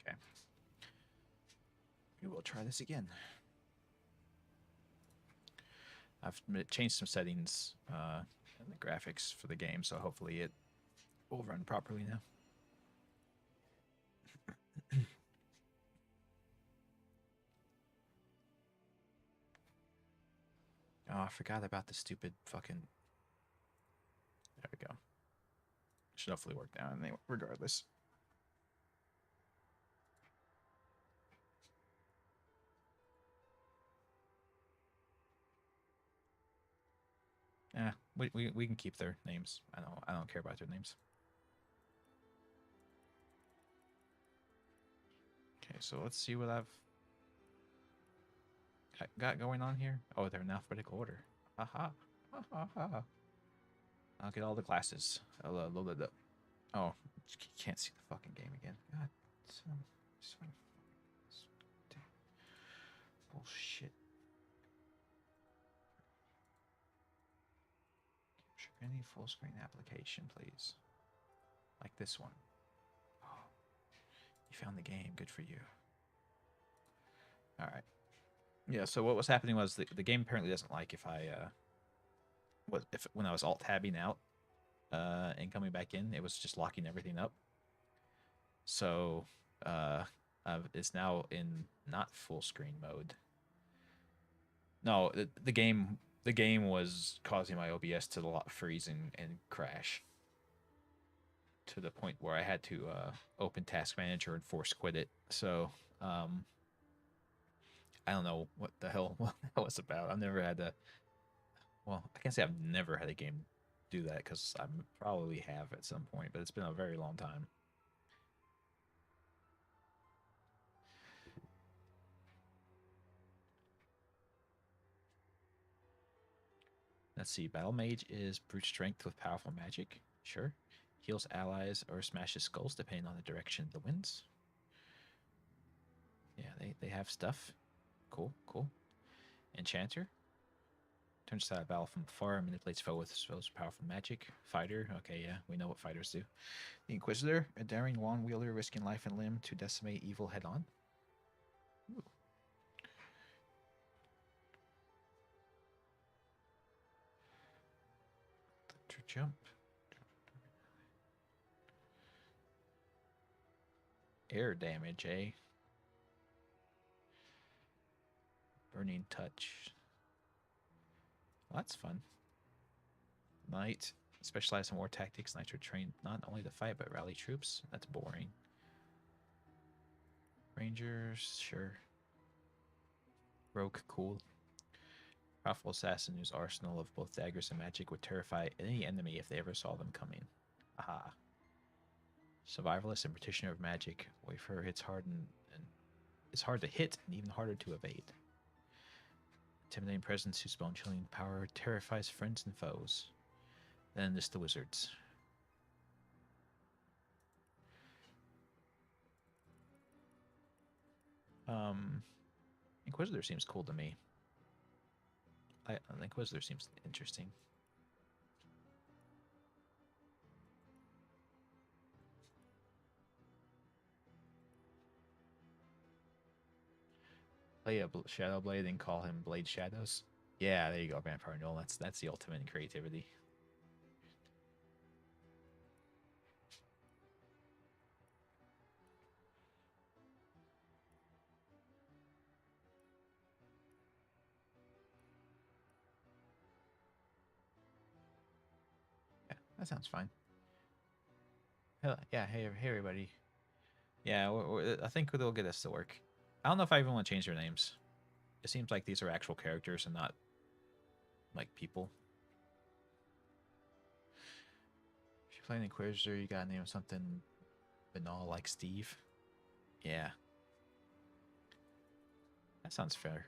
Okay. We will try this again. I've changed some settings in the graphics for the game, so hopefully it will run properly now. Oh, I forgot about the stupid fucking. There we go. Should hopefully work now anyway, regardless. Yeah, we can keep their names. I don't care about their names. Okay, so let's see what I've got going on here. Oh, they're in alphabetical order. Haha. Ha ha ha. I'll get all the classes. I'll load it up. Oh, you can't see the fucking game again. God, some bullshit. Any full screen application, please. Like this one. Oh, you found the game. Good for you. All right. Yeah. So what was happening was the game apparently doesn't like if I when I was alt tabbing out and coming back in, it was just locking everything up. So it's now in not full screen mode. No, the game was causing my OBS to freeze and crash to the point where I had to open Task Manager and force quit it. So I don't know what the hell that was about. I've never had to. Well, I can't say I've never had a game do that because I probably have at some point, but it's been a very long time. Let's see. Battle Mage is brute strength with powerful magic. Sure. Heals allies or smashes skulls depending on the direction of the winds. Yeah, they have stuff. Cool, cool. Enchanter. Turns to battle from afar and manipulates foe with spells of powerful magic. Fighter. Okay, yeah, we know what fighters do. The Inquisitor. A daring wand wielder risking life and limb to decimate evil head on. Ooh. Jump. Air damage, eh? Burning touch. Well, that's fun. Knight. Specialized in war tactics. Knights are trained not only to fight, but rally troops. That's boring. Rangers, sure. Rogue, cool. Powerful assassin whose arsenal of both daggers and magic would terrify any enemy if they ever saw them coming. Aha. Survivalist and practitioner of magic. Wayfarer hits hard and it's hard to hit and even harder to evade. Intimidating presence whose bone-chilling power terrifies friends and foes. Then there's the wizards. Inquisitor seems cool to me. The Inquisitor seems interesting. Play a Shadow Blade and call him Blade Shadows. Yeah, there you go, Vampire Null. That's the ultimate in creativity. Yeah, that sounds fine. Yeah, hey everybody. Yeah, I think they'll get us to work. I don't know if I even want to change their names. It seems like these are actual characters and not like people. If you're playing Inquisitor, you gotta name something banal like Steve. Yeah. That sounds fair.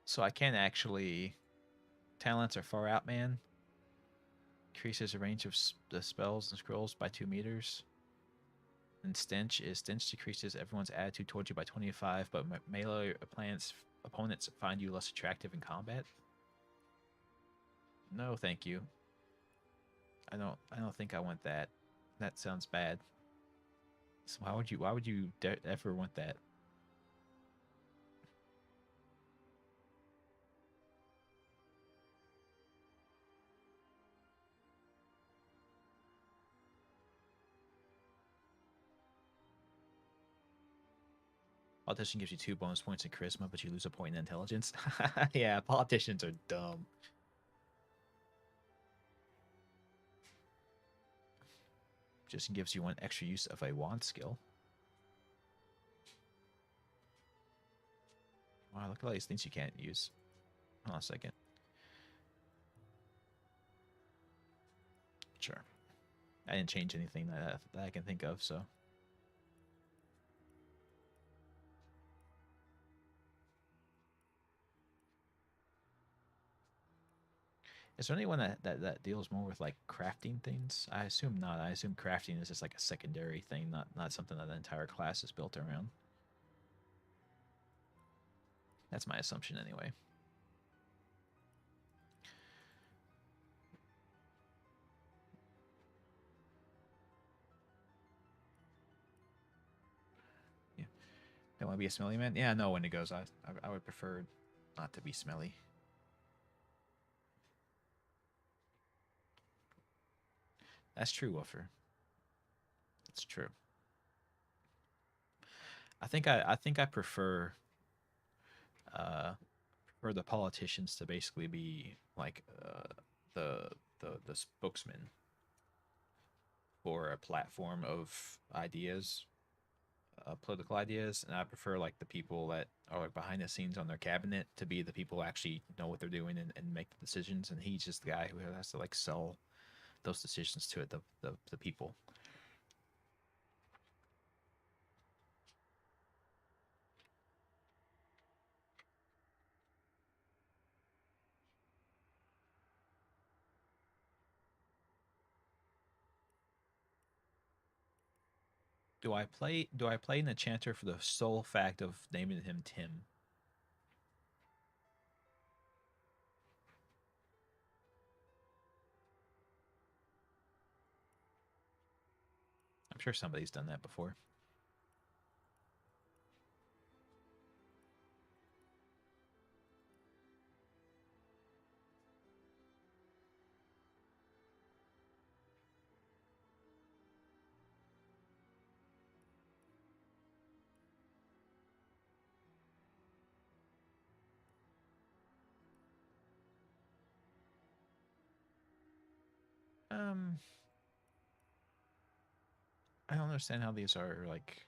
So I can actually... Talents are far out, man. Increases the range of the spells and scrolls by 2 meters. And stench decreases everyone's attitude towards you by 25, but melee opponents find you less attractive in combat. No, thank you. I don't think I want that. That sounds bad. So why would you ever want that? Politician gives you 2 bonus points in charisma, but you lose a point in intelligence. Yeah, politicians are dumb. Just gives you 1 extra use of a wand skill. Wow, look at all these things you can't use. Hold on a second. Sure. I didn't change anything that I can think of, so. Is there anyone that deals more with like crafting things? I assume not. I assume crafting is just like a secondary thing, not something that the entire class is built around. That's my assumption anyway. Yeah. Don't want to be a smelly man? Yeah, no, Wendigos. I would prefer not to be smelly. That's true, Woofer. That's true. I think I prefer for the politicians to basically be like the spokesman for a platform of ideas, political ideas, and I prefer like the people that are like behind the scenes on their cabinet to be the people who actually know what they're doing and make the decisions, and he's just the guy who has to like sell those decisions to the people. Do I play an enchanter for the sole fact of naming him Tim? I'm sure somebody's done that before. Um, I don't understand how these are like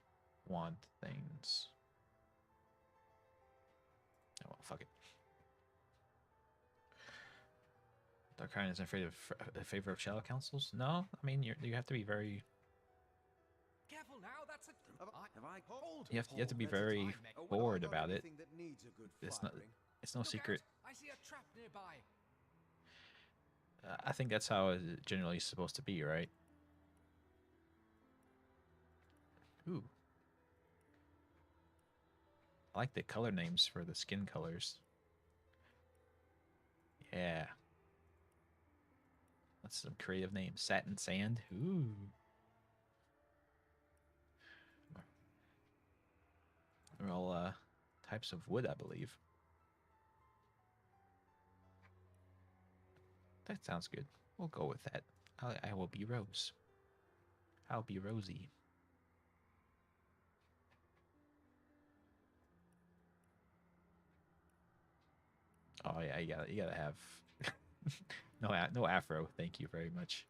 wand things. Oh well, fuck it. Darkine is in favor of shadow councils. No, I mean you have to be very. Careful now, that's a. You have to be very forward about it. It's not. It's no secret. I see a trap nearby. I think that's how it generally is supposed to be, right? Ooh. I like the color names for the skin colors. Yeah. That's some creative names. Satin Sand. Ooh. They're all types of wood, I believe. That sounds good. We'll go with that. I will be Rose. I'll be Rosie. Oh yeah, you gotta have no afro. Thank you very much.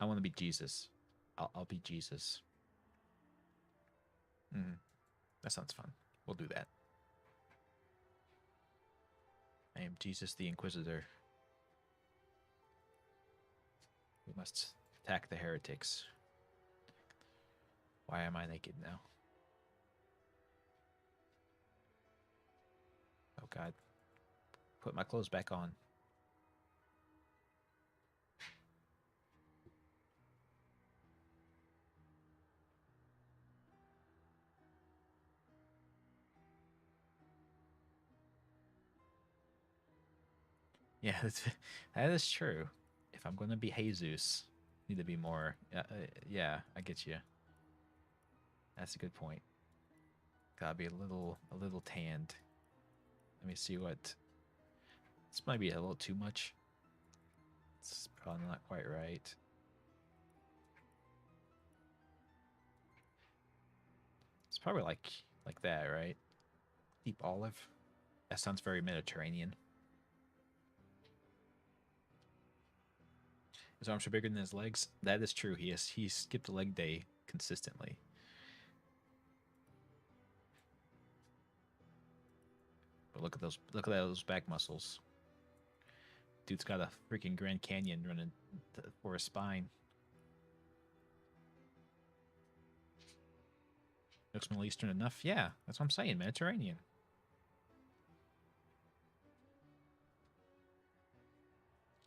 I want to be Jesus. I'll be Jesus. Mm, that sounds fun. We'll do that. I am Jesus the Inquisitor. We must attack the heretics. Why am I naked now? Oh god. Put my clothes back on. Yeah, that is true. If I'm gonna be Jesus, need to be more. Yeah, I get you. That's a good point. Gotta be a little tanned. Let me see what. This might be a little too much. It's probably not quite right. It's probably like that, right? Deep olive. That sounds very Mediterranean. His arms are bigger than his legs. That is true. He skipped a leg day consistently. But look at those back muscles. Dude's got a freaking Grand Canyon running for his spine. Looks Middle Eastern enough. Yeah, that's what I'm saying. Mediterranean.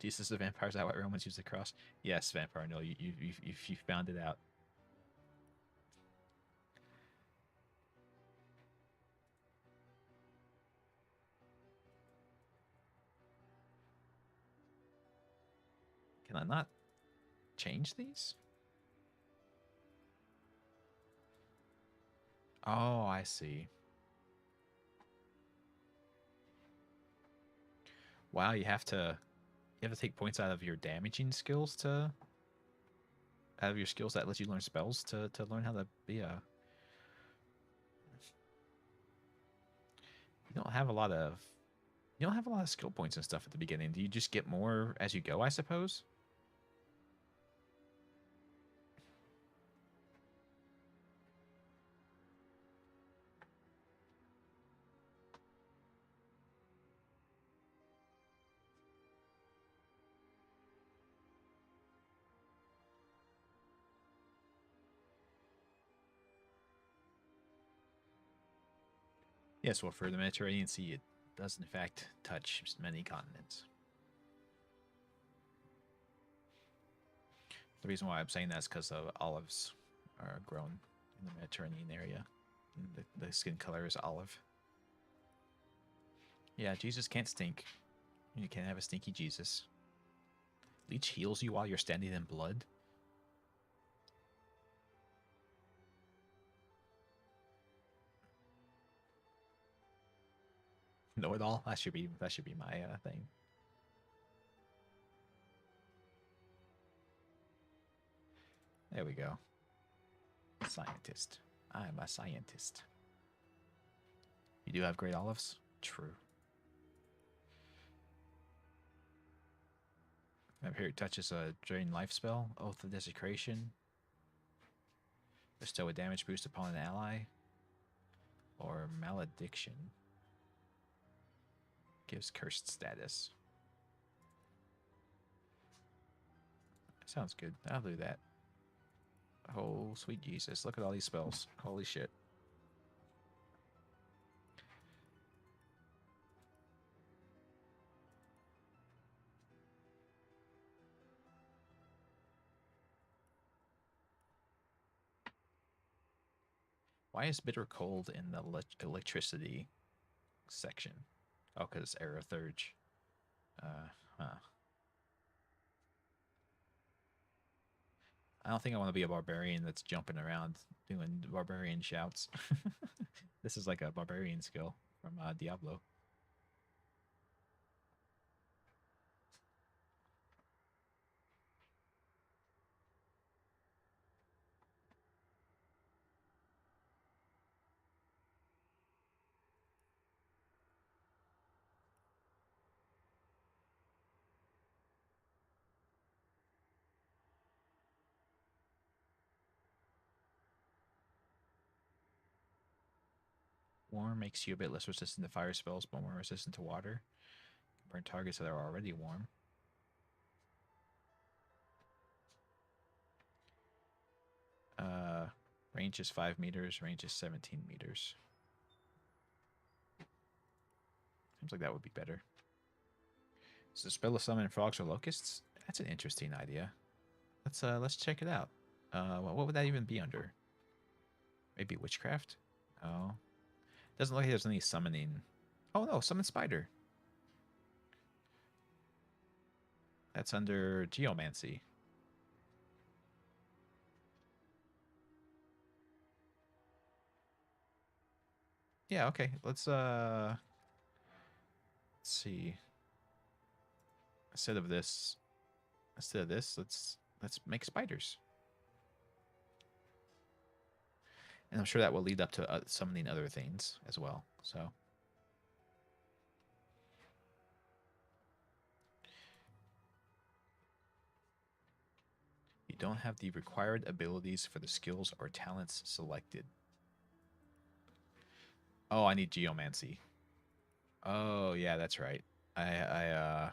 Jesus, the vampires out white Romans use the cross. Yes, vampire. No, you found it out. Can I not change these? Oh, I see. Wow, you have to take points out of your damaging skills to out of your skills that let you learn spells to learn how to be a. You don't have a lot of you don't have a lot of skill points and stuff at the beginning. Do you just get more as you go? I suppose. Yes. Well, for the Mediterranean Sea, it does in fact touch many continents. The reason why I'm saying that is because of olives are grown in the Mediterranean area. And the skin color is olive. Yeah, Jesus can't stink. You can't have a stinky Jesus. Leech heals you while you're standing in blood. Know it all. That should be my thing. There we go. Scientist. I'm a scientist. You do have great olives? True. Up here it touches a drain life spell. Oath of Desecration. Bestow a damage boost upon an ally. Or Malediction. Gives cursed status. Sounds good. I'll do that. Oh, sweet Jesus. Look at all these spells. Holy shit. Why is bitter cold in the electricity section? Oh, because it's Aerothurge. Huh. I don't think I want to be a barbarian that's jumping around doing barbarian shouts. This is like a barbarian skill from Diablo. Warm makes you a bit less resistant to fire spells, but more resistant to water. Burn targets that are already warm. Range is 5 meters. Range is 17 meters. Seems like that would be better. So spell to summon frogs or locusts? That's an interesting idea. Let's check it out. What would that even be under? Maybe witchcraft? Oh. Doesn't look like there's any summoning. Oh no, summon spider. That's under geomancy. Yeah, okay. Let's see. Instead of this, let's make spiders. And I'm sure that will lead up to summoning other things as well. So you don't have the required abilities for the skills or talents selected. Oh, I need geomancy. Oh, yeah, that's right. Let's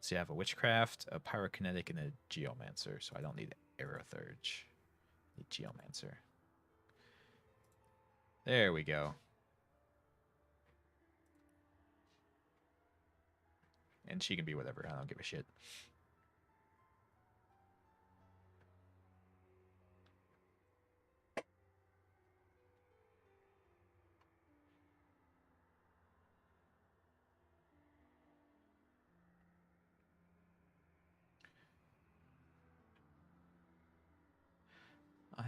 see, I have a witchcraft, a pyrokinetic, and a geomancer, so I don't need aerothurge. I need geomancer. There we go. And she can be whatever. I don't give a shit.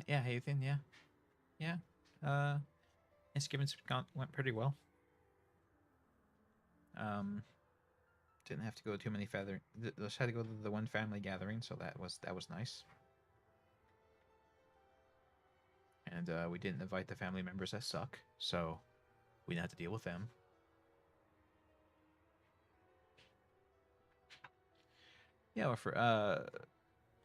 Yeah, Hathan, yeah. Yeah. Thanksgiving went pretty well. Didn't have to go to too many just had to go to the one family gathering, so that was nice. And we didn't invite the family members that suck, so we didn't have to deal with them. Yeah,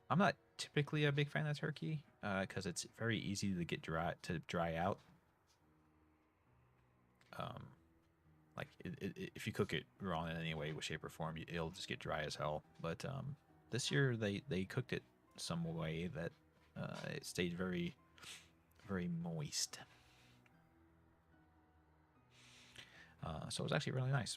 I'm not typically a big fan of turkey because it's very easy to get dry out. Like if you cook it raw in any way, shape, or form, it'll just get dry as hell. But this year they cooked it some way that it stayed very, very moist. So it was actually really nice.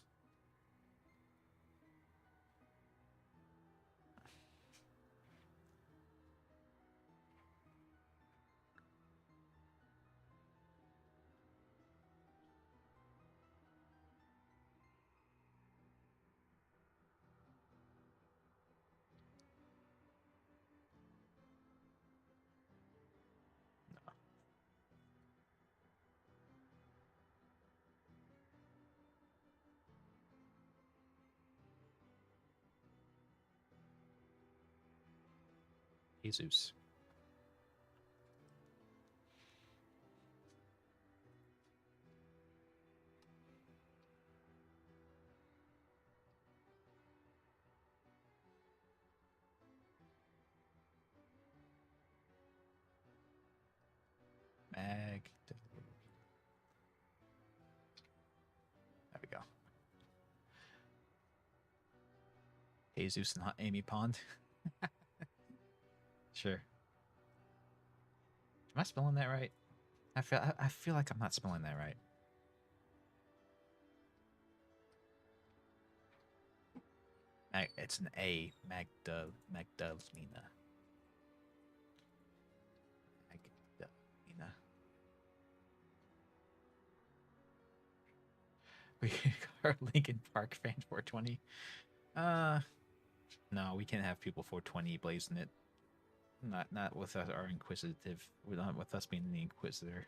Jesus. Mag. There we go. Jesus and Amy Pond. Sure. Am I spelling that right? I feel like I'm not spelling that right. It's an A. Magdalena. Magdalena. We are Lincoln Park fan 420. No, we can't have people 420 blazing it. Not with our inquisitive. Not with us being the inquisitor.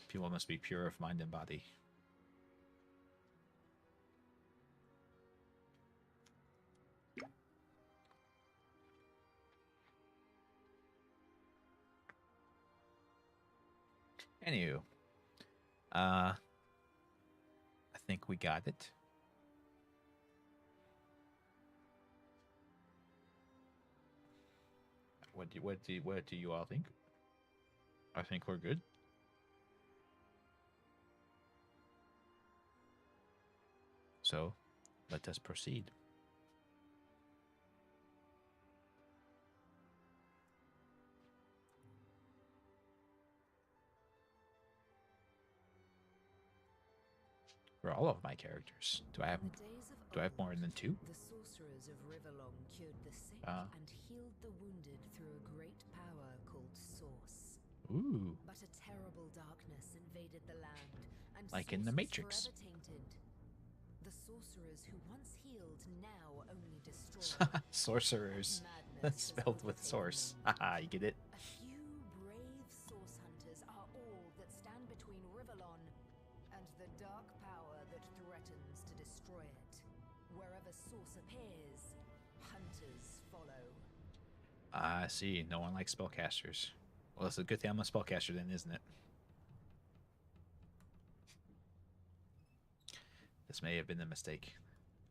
People must be pure of mind and body. Anywho, I think we got it. What do you all think? I think we're good. So, let us proceed. For all of my characters, do I have more than two? The sorcerers of Riverlong cured the sick and healed the wounded through a great power called Source. Ooh. But a terrible darkness invaded the land, and like in the Matrix. forever tainted. The sorcerers who once healed now only destroy. Sorcerers. Madness That's has spelled with overtaken source. them. Haha, you get it? A few brave source hunters are all that stand between Rivellon and the dark power that threatens to destroy it. Wherever source appears, hunters follow. I see. No one likes spellcasters. Well, it's a good thing I'm a spellcaster then, isn't it? This may have been a mistake.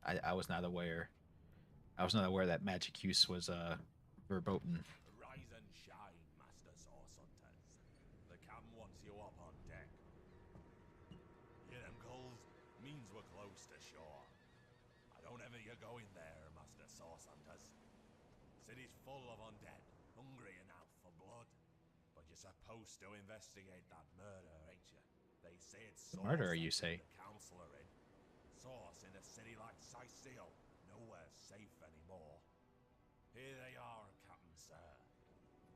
I was not aware. I was not aware that magic use was verboten. Rise and shine, Master Source Hunters. The cam wants you up on deck. Hear them calls? Means we're close to shore. I don't ever you go in there, Master Source Hunters. City's full of undead, hungry and out for blood. But you're supposed to investigate that murder, ain't you? They say it's Source Murderer, that you say? The council are in. Source in a city like Sicil, nowhere safe anymore. Here they are, Captain Sir.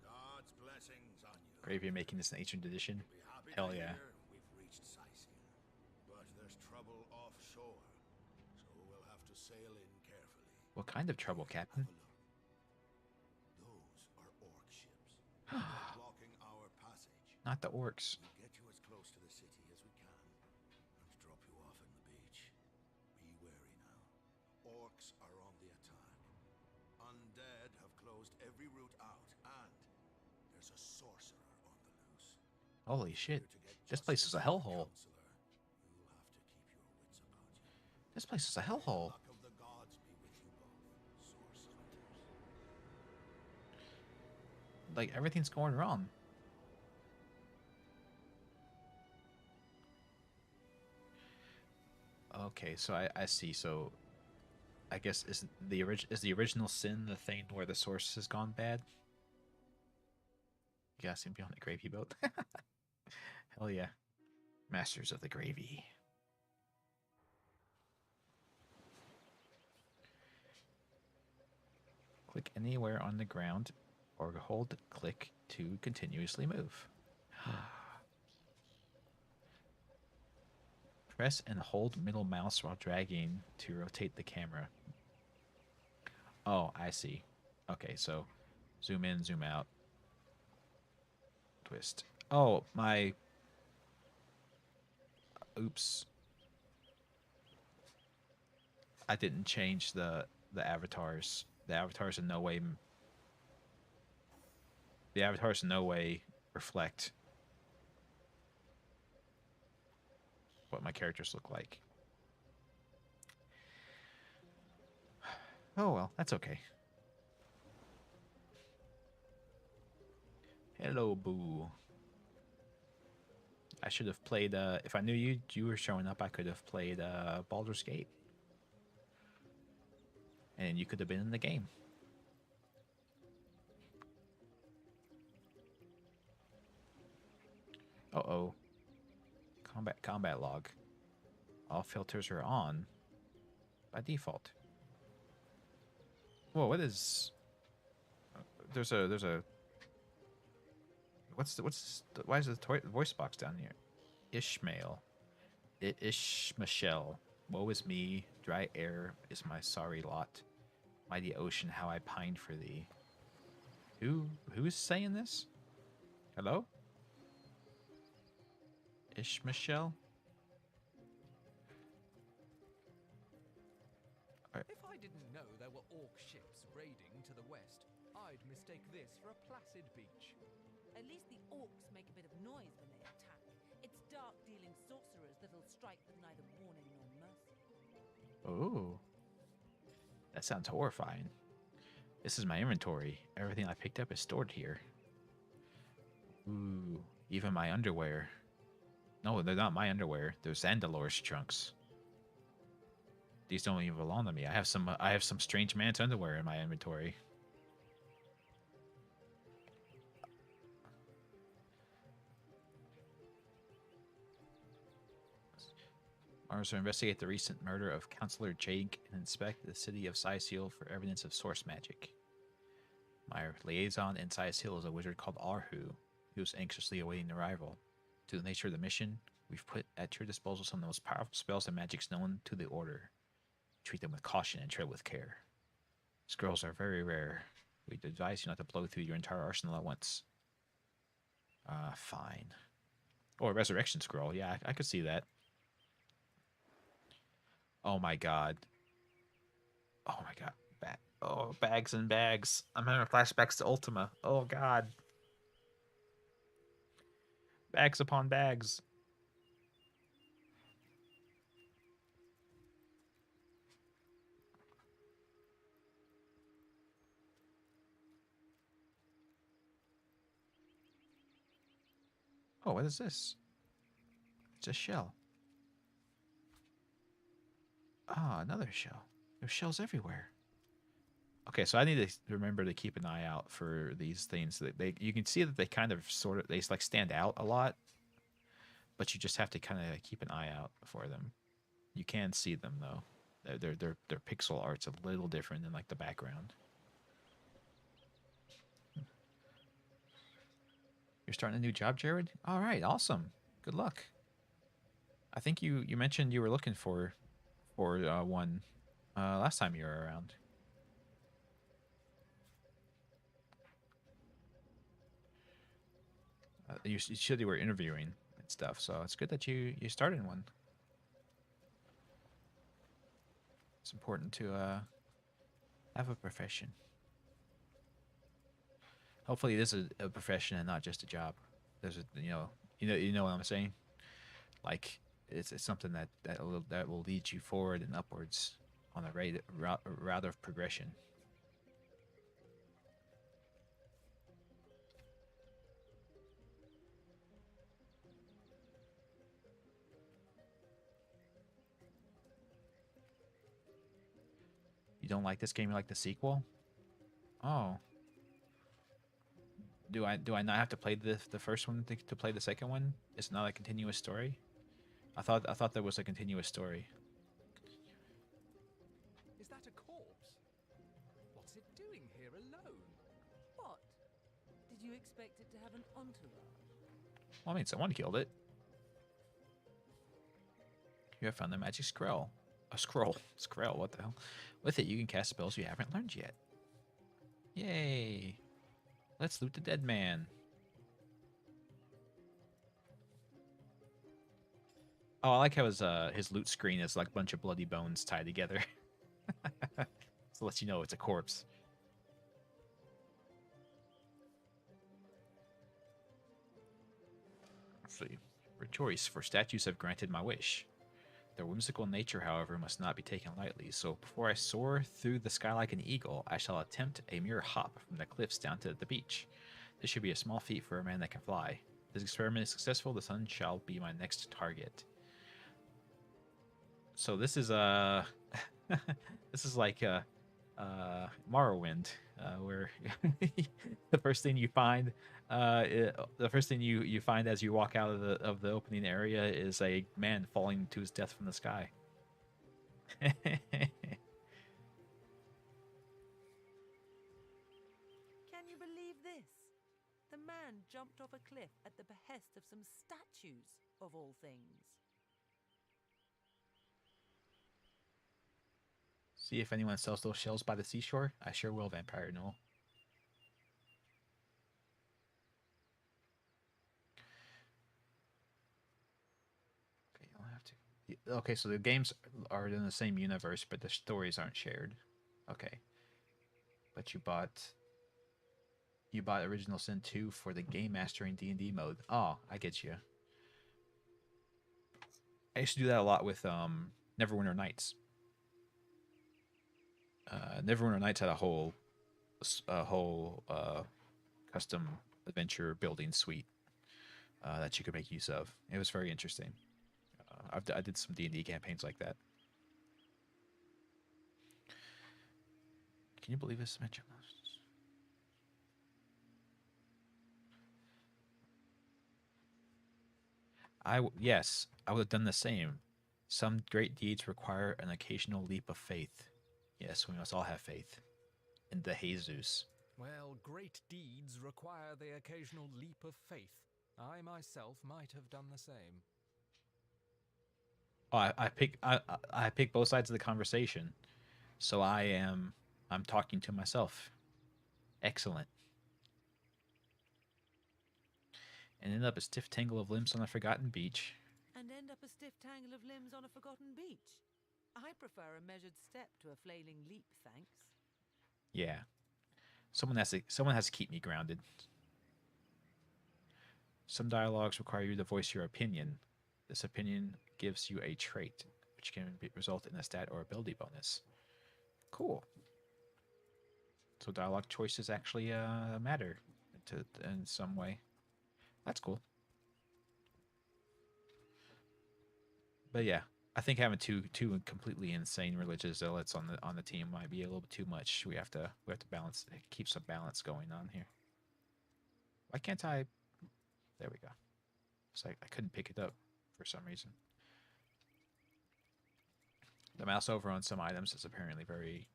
God's blessings on you. Gravy making this an ancient edition. Be happy Hell to yeah. hear we've reached Sicil. But there's trouble offshore, so we'll have to sail in carefully. What kind of trouble, Captain? Have a look. Those are orc ships. They're blocking our passage. Not the orcs. We'll get you as close to the city as we can and drop you off in the beach. Be wary now. Orcs are on the attack. Undead have closed every route out, and there's a sorcerer on the loose. Holy shit. Here to get This place is a justice from the hellhole. counselor, you'll have to keep your wits about you. This place is a hellhole. Luck of the gods be with you both, source hunters. Like, everything's going wrong. Okay, so I see. So I guess is the original sin the thing where the source has gone bad? You guys seem to be on the gravy boat. Hell yeah. Masters of the gravy. Click anywhere on the ground or hold click to continuously move. Press and hold middle mouse while dragging to rotate the camera. Oh, I see. Okay, so zoom in, zoom out. Twist. Oh, my... Oops. I didn't change the avatars. The avatars in no way... The avatars in no way reflect what my characters look like. Oh well, that's okay. Hello, Boo. I should have played, if I knew you were showing up, I could have played Baldur's Gate. And you could have been in the game. Uh-oh. Combat log. All filters are on by default. Whoa, what is... There's a... Why is the voice box down here? Ishmael. Ishmael. Woe is me. Dry air is my sorry lot. Mighty ocean, how I pined for thee. Who's saying this? Hello? Ishmael? If I didn't know there were orc ships raiding to the west, I'd mistake this for a placid beach. At least the orcs make a bit of noise when they attack. It's dark-dealing sorcerers that'll strike with neither warning nor mercy. Oh. That sounds horrifying. This is my inventory. Everything I picked up is stored here. Ooh. Even my underwear. No, they're not my underwear. They're Zandalor's trunks. These don't even belong to me. I have some strange man's underwear in my inventory. Officer, investigate the recent murder of Councillor Jake and inspect the city of Sicil for evidence of source magic. My liaison in Sicil is a wizard called Arhu, who is anxiously awaiting arrival. To the nature of the mission, we've put at your disposal some of the most powerful spells and magics known to the Order. Treat them with caution and tread with care. Scrolls are very rare. We advise you not to blow through your entire arsenal at once. Fine. Or a resurrection scroll. Yeah, I could see that. Oh my god. Oh my god. Bags and bags. I'm having flashbacks to Ultima. Oh god. Bags upon bags. Oh, what is this? It's a shell. Ah, another shell. There's shells everywhere. Okay, so I need to remember to keep an eye out for these things. You can see that they kind of sort of they like stand out a lot, but you just have to kind of keep an eye out for them. You can see them though. Their pixel art's a little different than like the background. You're starting a new job, Jared? All right, awesome. Good luck. I think you mentioned you were looking for one last time you were around. You said you were interviewing and stuff, so it's good that you started one. It's important to have a profession. Hopefully, it is a profession and not just a job. There's you know what I'm saying. Like it's something that will lead you forward and upwards on a route of progression. You don't like this game? You like the sequel? Oh, do I not have to play the first one to play the second one? It's not a continuous story. I thought there was a continuous story. Is that a corpse? What's it doing here alone? What? Did you expect it to have an entourage? Well, I mean, someone killed it. You have found the magic scroll. A scroll. Scroll, what the hell? With it, you can cast spells you haven't learned yet. Yay! Let's loot the dead man. Oh, I like how his loot screen is like a bunch of bloody bones tied together. So lets you know it's a corpse. Let's see. Rejoice, for statues have granted my wish. Their whimsical nature, however, must not be taken lightly, so before I soar through the sky like an eagle, I shall attempt a mere hop from the cliffs down to the beach. This should be a small feat for a man that can fly. If this experiment is successful, the sun shall be my next target. So this is this is like Morrowind, where the first thing you find, the first thing you find as you walk out of the opening area is a man falling to his death from the sky. Can you believe this? The man jumped off a cliff at the behest of some statues, of all things. See if anyone sells those shells by the seashore. I sure will, Vampire Noel. Okay, you'll have to. Okay, so the games are in the same universe, but the stories aren't shared. Okay, but you bought Original Sin 2 for the game mastering D&D mode. Oh, I get you. I used to do that a lot with Neverwinter Nights. Neverwinter Nights had a whole custom adventure building suite that you could make use of. It was very interesting. I did some D&D campaigns like that. Can you believe this? Yes, I would have done the same. Some great deeds require an occasional leap of faith. Yes, we must all have faith in the Jesus. Well, great deeds require the occasional leap of faith. I myself might have done the same. Oh, I pick both sides of the conversation, so I'm talking to myself. Excellent. And end up a stiff tangle of limbs on a forgotten beach. And end up a stiff tangle of limbs on a forgotten beach. I prefer a measured step to a flailing leap, thanks. Yeah, someone has to keep me grounded. Some dialogues require you to voice your opinion. This opinion gives you a trait, which can result in a stat or ability bonus. Cool. So dialogue choices actually matter in some way. That's cool. But yeah, I think having two completely insane religious zealots on the team might be a little bit too much. We have to balance, keep some balance going on here. Why can't I? There we go. It's like I couldn't pick it up for some reason. The mouse over on some items is apparently very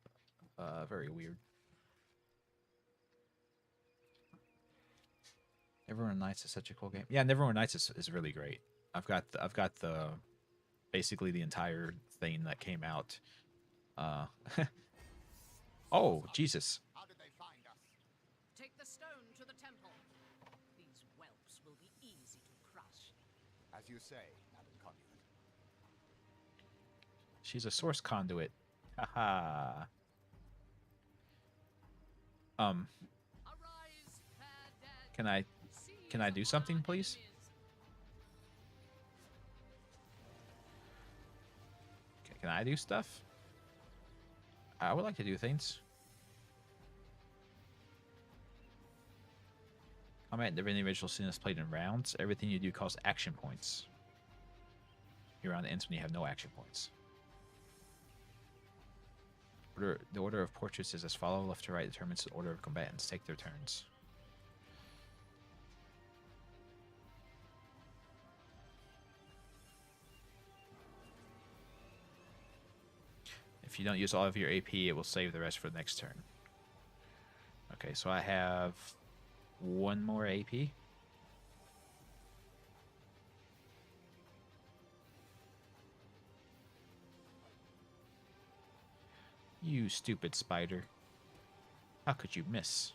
weird. Neverwinter Nights is such a cool game. Yeah, Neverwinter Nights is really great. I've got the basically the entire thing that came out. Oh, Jesus. How did they find us? Take the stone to the temple. These whelps will be easy to crush. As you say, Madam Conduit. She's a source conduit. Haha. Arise, fair dead. Can I do something, please? Okay, can I do stuff? I would like to do things. Combat Divinity Ritual Sin is played in rounds. Everything you do costs action points. Your round ends when you have no action points. The order of portraits is as follows. Left to right determines the order of combatants. Take their turns. If you don't use all of your AP, it will save the rest for the next turn. Okay, so I have one more AP. You stupid spider. How could you miss?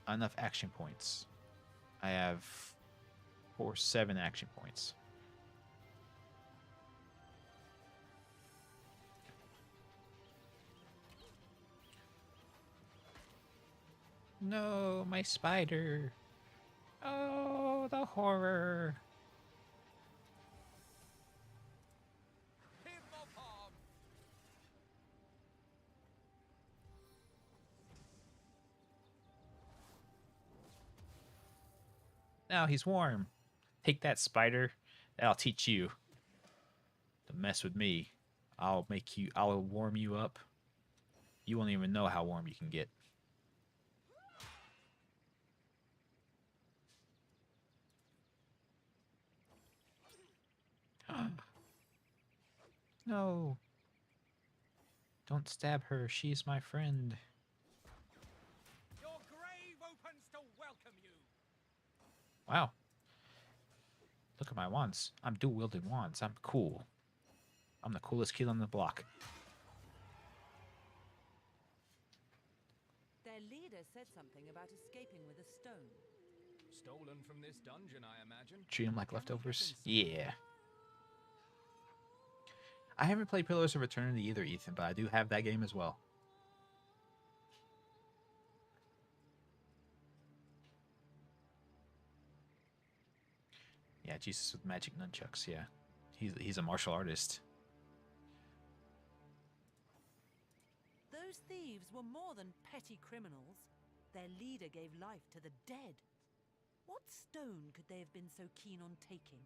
Enough action points. I have 7 action points. No, my spider. Oh, the horror. Now he's warm. Take that, spider. That'll teach you to mess with me. I'll warm you up. You won't even know how warm you can get. No. Don't stab her. She's my friend. Your grave opens to welcome you. Wow. Look at my wands. I'm dual wielding wands. I'm cool. I'm the coolest kid on the block. Their leader said something about escaping with a stone. Stolen from this dungeon, I imagine. Treat them like leftovers? Yeah. I haven't played Pillars of Eternity either, Ethan, but I do have that game as well. Yeah, Jesus with magic nunchucks, yeah. He's a martial artist. Those thieves were more than petty criminals. Their leader gave life to the dead. What stone could they have been so keen on taking?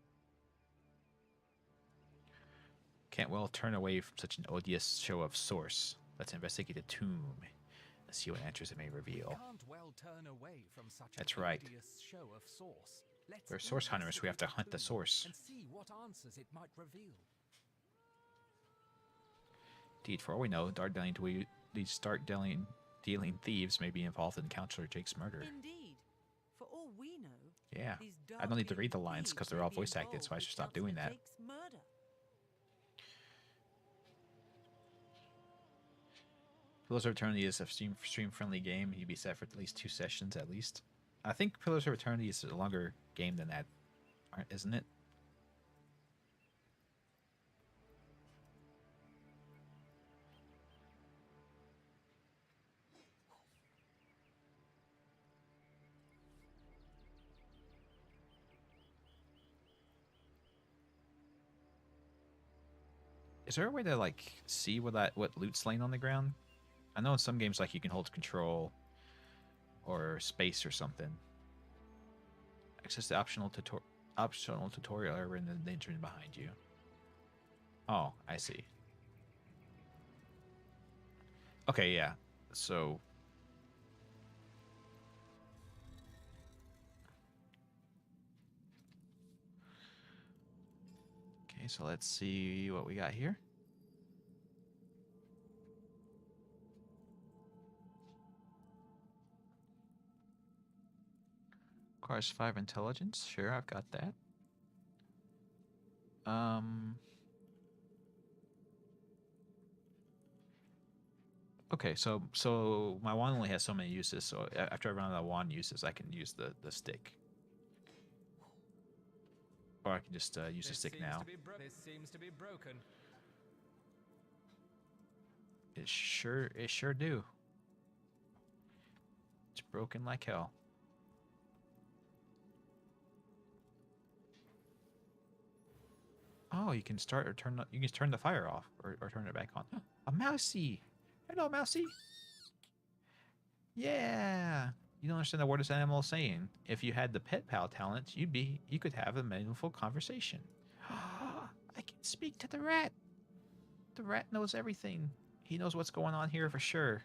Can't well turn away from such an odious show of source. Let's investigate the tomb and see what answers it may reveal. Can't well turn away from such That's a right. hideous show of source. Let's We're source hunters. We have to hunt the investigate source. and see what answers it might reveal. Indeed, for all we know, these dealing thieves may be involved in Counselor Jake's murder. Indeed. For all we know, Yeah. Yeah. These I don't need to dark-skinned read the lines because thieves they're may all be voice acted, involved so I with should stop Councillor doing that. Jake's murder. Pillars of Eternity is a stream-friendly game. You'd be set for at least 2 sessions at least. I think Pillars of Eternity is a longer game than that, isn't it? Is there a way to like see what loot's laying on the ground? I know in some games like you can hold control or space or something. Access the optional tutorial area in the danger behind you. Oh, I see. Okay, yeah. So okay, so let's see what we got here. Requires 5 intelligence. Sure, I've got that. Okay, so my wand only has so many uses. So after I run out of wand uses, I can use the stick, or I can just use the stick now. This seems to be broken. It sure do. It's broken like hell. Oh, you can start or turn. You can turn the fire off or turn it back on. A mousey. Hello, mousey. Yeah. You don't understand what this animal is saying. If you had the pet pal talent, you could have a meaningful conversation. I can speak to the rat. The rat knows everything. He knows what's going on here for sure.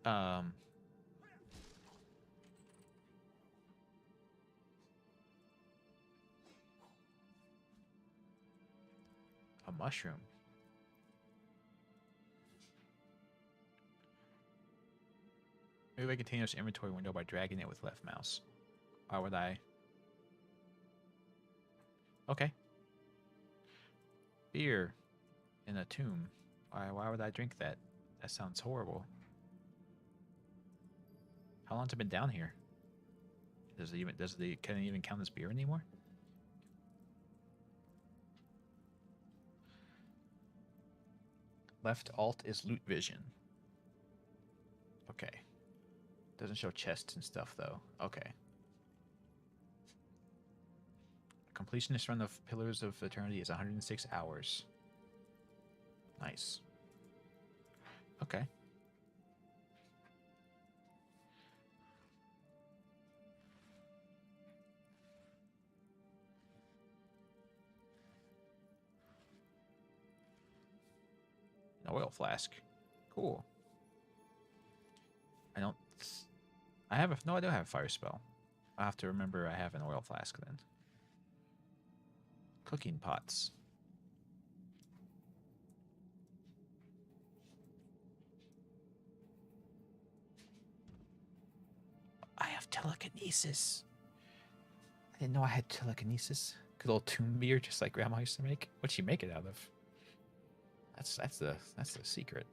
A mushroom. Maybe I can continuous inventory window by dragging it with left mouse. Why would I? Okay. Beer in a tomb. Why would I drink that? That sounds horrible. How long's it been down here? Can it even count as beer anymore? Left alt is loot vision. Okay. Doesn't show chests and stuff though. Okay. Completionist run of Pillars of Eternity is 106 hours. Nice. Okay. An oil flask. Cool. I don't... I have a... No, I don't have a fire spell. I have to remember I have an oil flask then. Cooking pots. I have telekinesis. I didn't know I had telekinesis. Good old tomb beer, just like Grandma used to make. What'd she make it out of? That's the secret.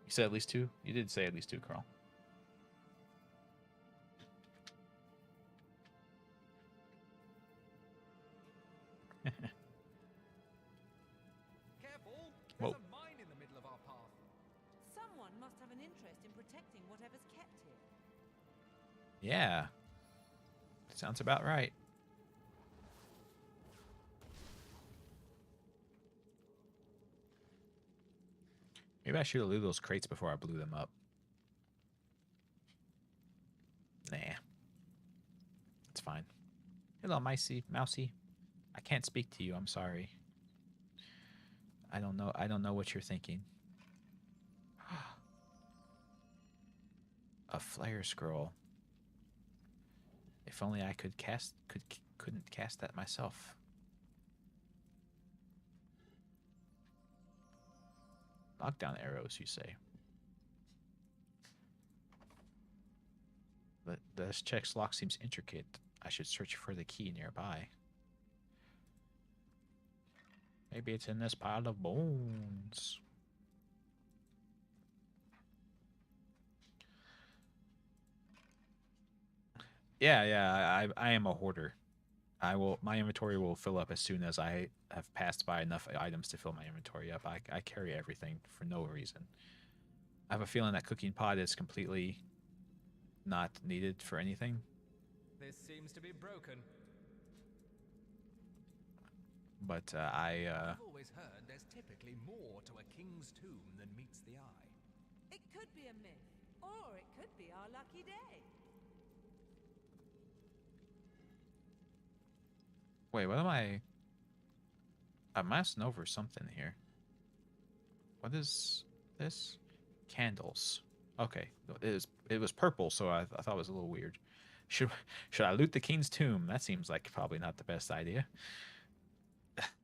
You said at least 2? You did say at least 2, Carl. Careful! Whoa. There's a mine in the middle of our path. Someone must have an interest in protecting whatever's kept here. Yeah. Sounds about right. Maybe I should have looted those crates before I blew them up. Nah. It's fine. Hello, Mousy. I can't speak to you, I'm sorry. I don't know what you're thinking. A flare scroll. A If only I couldn't cast that myself. Knockdown arrows, you say? This check's lock seems intricate. I should search for the key nearby. Maybe it's in this pile of bones. Yeah, I am a hoarder. My inventory will fill up as soon as I have passed by enough items to fill my inventory up. I carry everything for no reason. I have a feeling that cooking pot is completely not needed for anything. This seems to be broken. But I've always heard there's typically more to a king's tomb than meets the eye. It could be a myth, or it could be our lucky day. Wait, what am I? I'm messing over something here. What is this? Candles. Okay, it was purple, so I thought it was a little weird. Should I loot the king's tomb? That seems like probably not the best idea.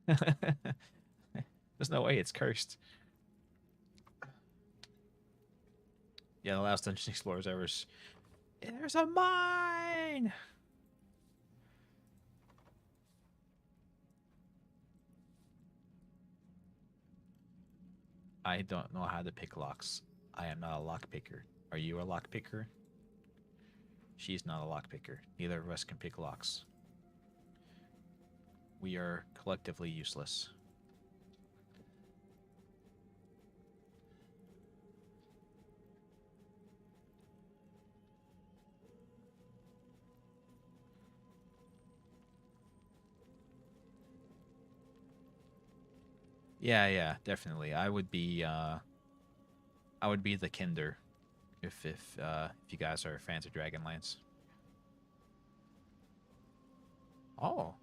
There's no way it's cursed. Yeah, the last Dungeon Explorers ever. There's a mine. I don't know how to pick locks. I am not a lock picker. Are you a lock picker? She's not a lock picker. Neither of us can pick locks. We are collectively useless. Yeah, definitely. I would be the Kinder if you guys are fans of Dragonlance. Oh.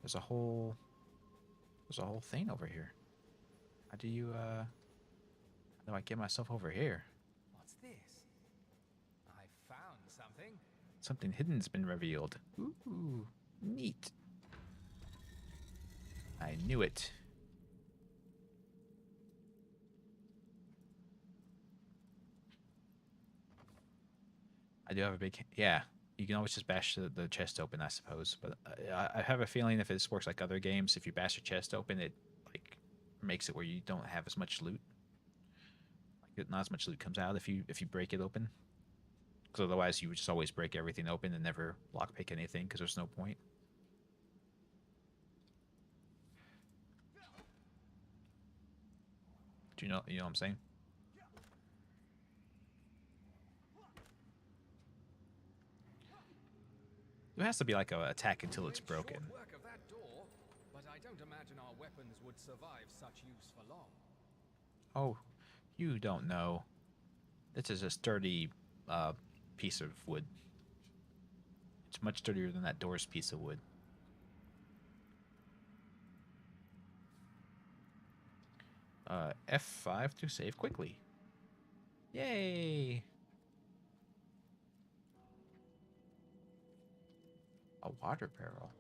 There's a whole thing over here. How do I get myself over here? What's this? I found something. Something hidden's been revealed. Ooh, neat. I knew it. I do have a big... Yeah, you can always just bash the chest open, I suppose. But I have a feeling if this works like other games, if you bash your chest open, it like makes it where you don't have as much loot. Like not as much loot comes out if you break it open. Because otherwise you would just always break everything open and never lockpick anything because there's no point. Do you know what I'm saying? There has to be like a attack until it's broken. Short work of that door, but I don't imagine our weapons would survive such use for long. Oh, you don't know. This is a sturdy piece of wood. It's much sturdier than that door's piece of wood. F5 to save quickly. Yay! A water barrel.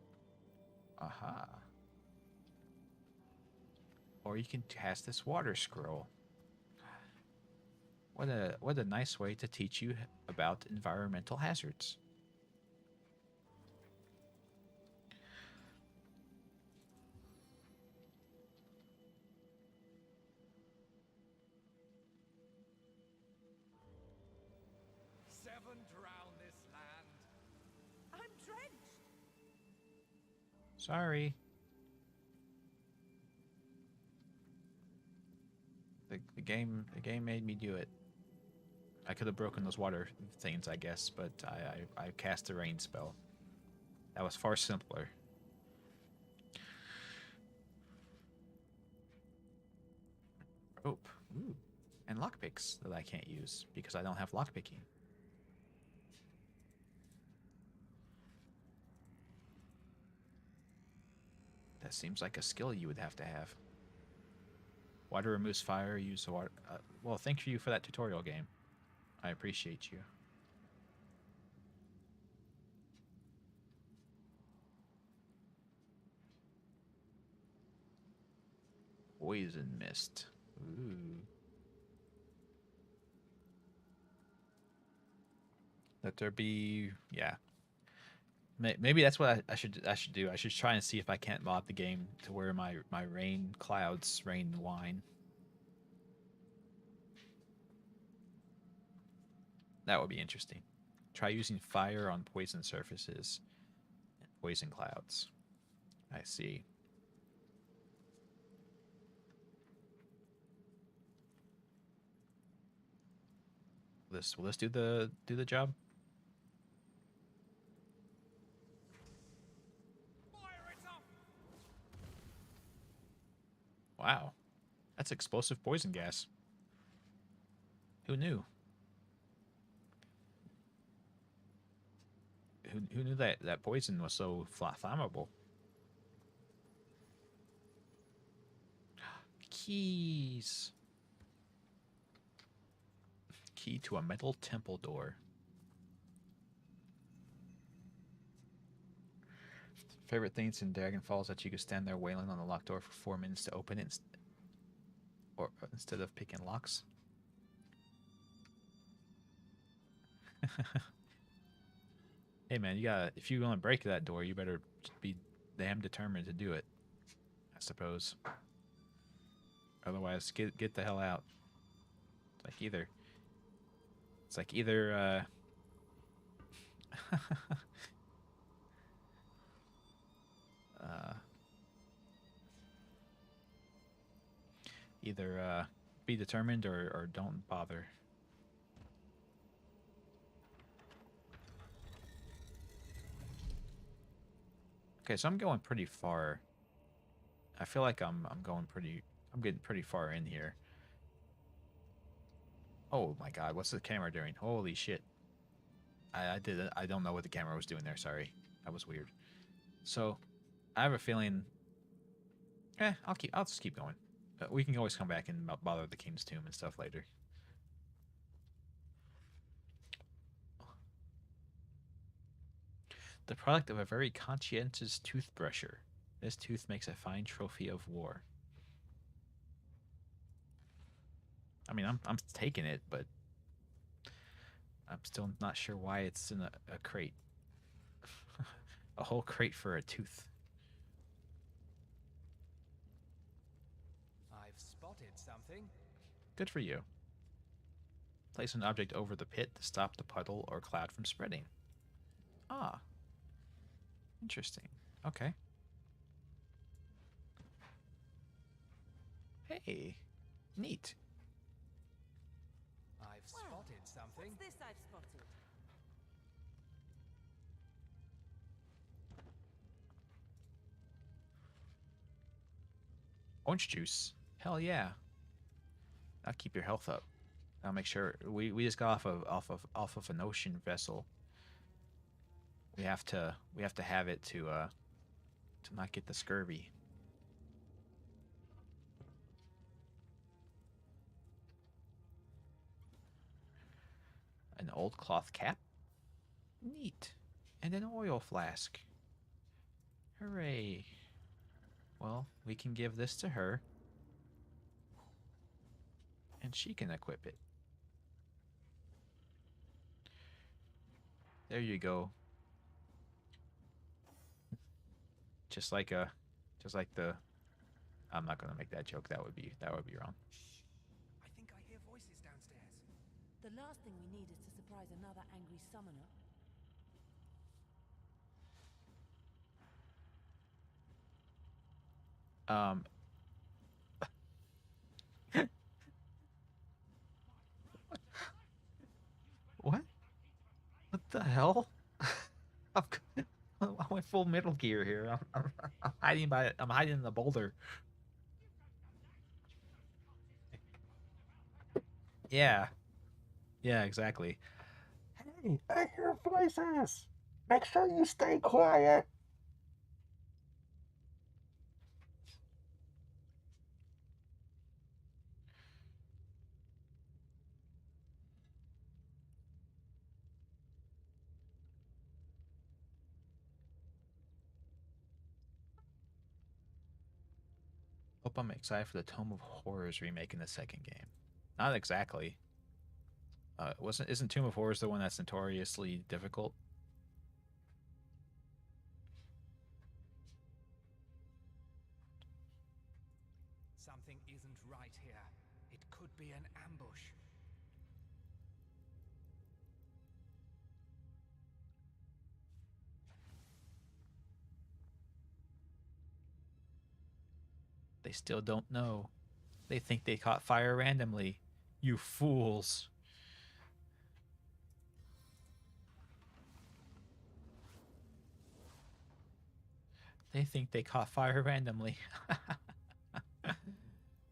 Aha. Or you can cast this water scroll. What a nice way to teach you about environmental hazards. Seven drown this land. I'm drenched. Sorry. The game made me do it. I could have broken those water things, I guess, but I cast a rain spell. That was far simpler. Rope. Ooh. And lockpicks that I can't use because I don't have lockpicking. That seems like a skill you would have to have. Water removes fire, use the water... well, thank you for that tutorial game. I appreciate you. Poison mist. Ooh. Let there be, yeah. Maybe that's what I should do. I should try and see if I can't mod the game to where my rain clouds rain wine. That would be interesting. Try using fire on poison surfaces and poison clouds. I see. Will this do the job? Wow. That's explosive poison gas. Who knew? Who knew that poison was so flammable? Keys. Key to a metal temple door. Favorite things in Dragon Falls that you could stand there wailing on the locked door for 4 minutes to open it, or instead of picking locks. Hey man, you gotta, if you want to break that door, you better be damn determined to do it, I suppose. Otherwise, get the hell out. It's like either uh, either be determined or don't bother. Okay, so I'm going pretty far. I feel like I'm getting pretty far in here. Oh my god, what's the camera doing? Holy shit. I don't know what the camera was doing there, sorry. That was weird. So, I have a feeling I'll just keep going. We can always come back and bother the King's Tomb and stuff later. The product of a very conscientious toothbrusher. This tooth makes a fine trophy of war. I mean, I'm taking it, but I'm still not sure why it's in a crate. A whole crate for a tooth. I've spotted something. Good for you. Place an object over the pit to stop the puddle or cloud from spreading. Ah. Interesting. Okay. Hey. Neat. I've spotted something. What's this I've spotted? Orange juice. Hell yeah. That'll keep your health up. I'll make sure we just got off of an ocean vessel. We have to have it to not get the scurvy. An old cloth cap? Neat. And an oil flask. Hooray. Well, we can give this to her. And she can equip it. There you go. Just like the I'm not gonna make that joke. That would be wrong. Shh. I think I hear voices downstairs. The last thing we need is to surprise another angry summoner. What? What the hell? I'm, I went full Metal Gear here. I'm hiding I'm hiding in the boulder. Yeah. Yeah, exactly. Hey, I hear voices. Make sure you stay quiet. Hope I'm excited for the Tome of Horrors remake in the second game. Not exactly. Isn't Tomb of Horrors the one that's notoriously difficult? Something isn't right here. It could be an ambush. They still don't know. They think they caught fire randomly. You fools. They think they caught fire randomly.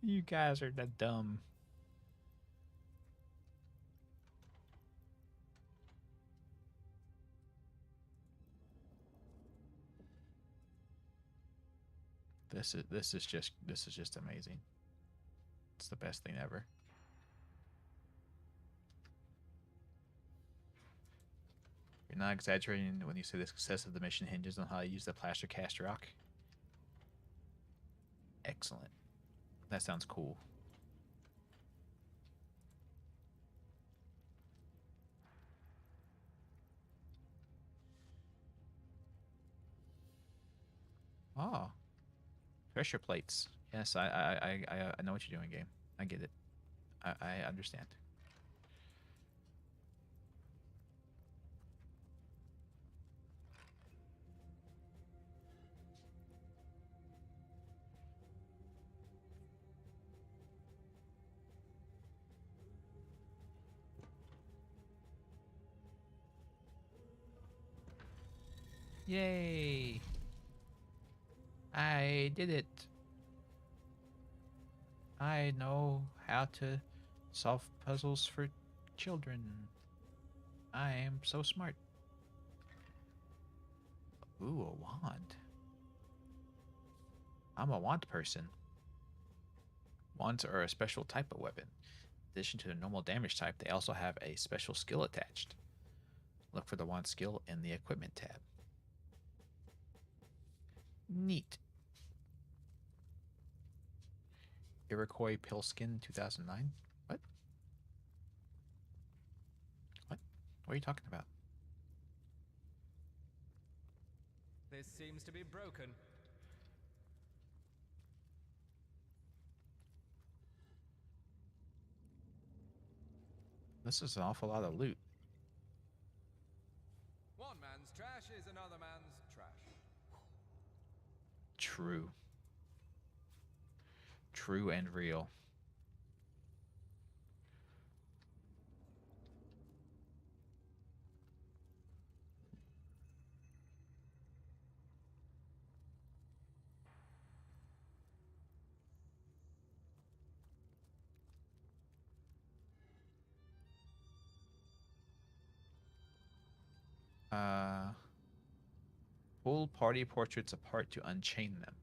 You guys are that dumb. This is just amazing. It's the best thing ever. You're not exaggerating when you say the success of the mission hinges on how you use the plaster cast rock. Excellent. That sounds cool. Oh, pressure plates. Yes, I know what you're doing, game. I get it. I understand. Yay! I did it. I know how to solve puzzles for children. I am so smart. Ooh, a wand. I'm a wand person. Wands are a special type of weapon. In addition to the normal damage type, they also have a special skill attached. Look for the wand skill in the equipment tab. Neat. Iroquois Pillskin 2009? What? What? What are you talking about? This seems to be broken. This is an awful lot of loot. One man's trash is another man's trash. True. True and real. Pull party portraits apart to unchain them.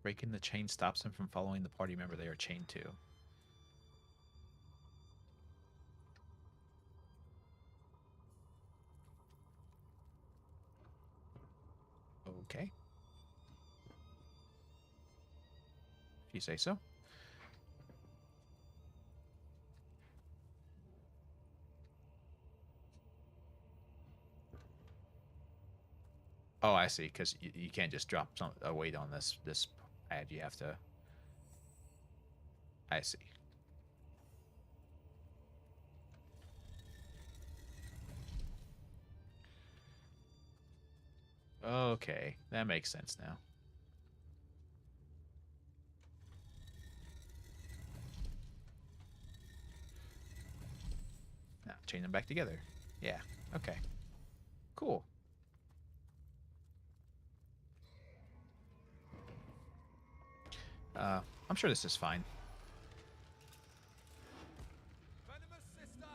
Breaking the chain stops them from following the party member they are chained to. Okay. If you say so. Oh, I see. Because you can't just drop a weight on this pad. You have to. I see. Okay, that makes sense now. Now chain them back together. Yeah. Okay. Cool. I'm sure this is fine. Venomous sister!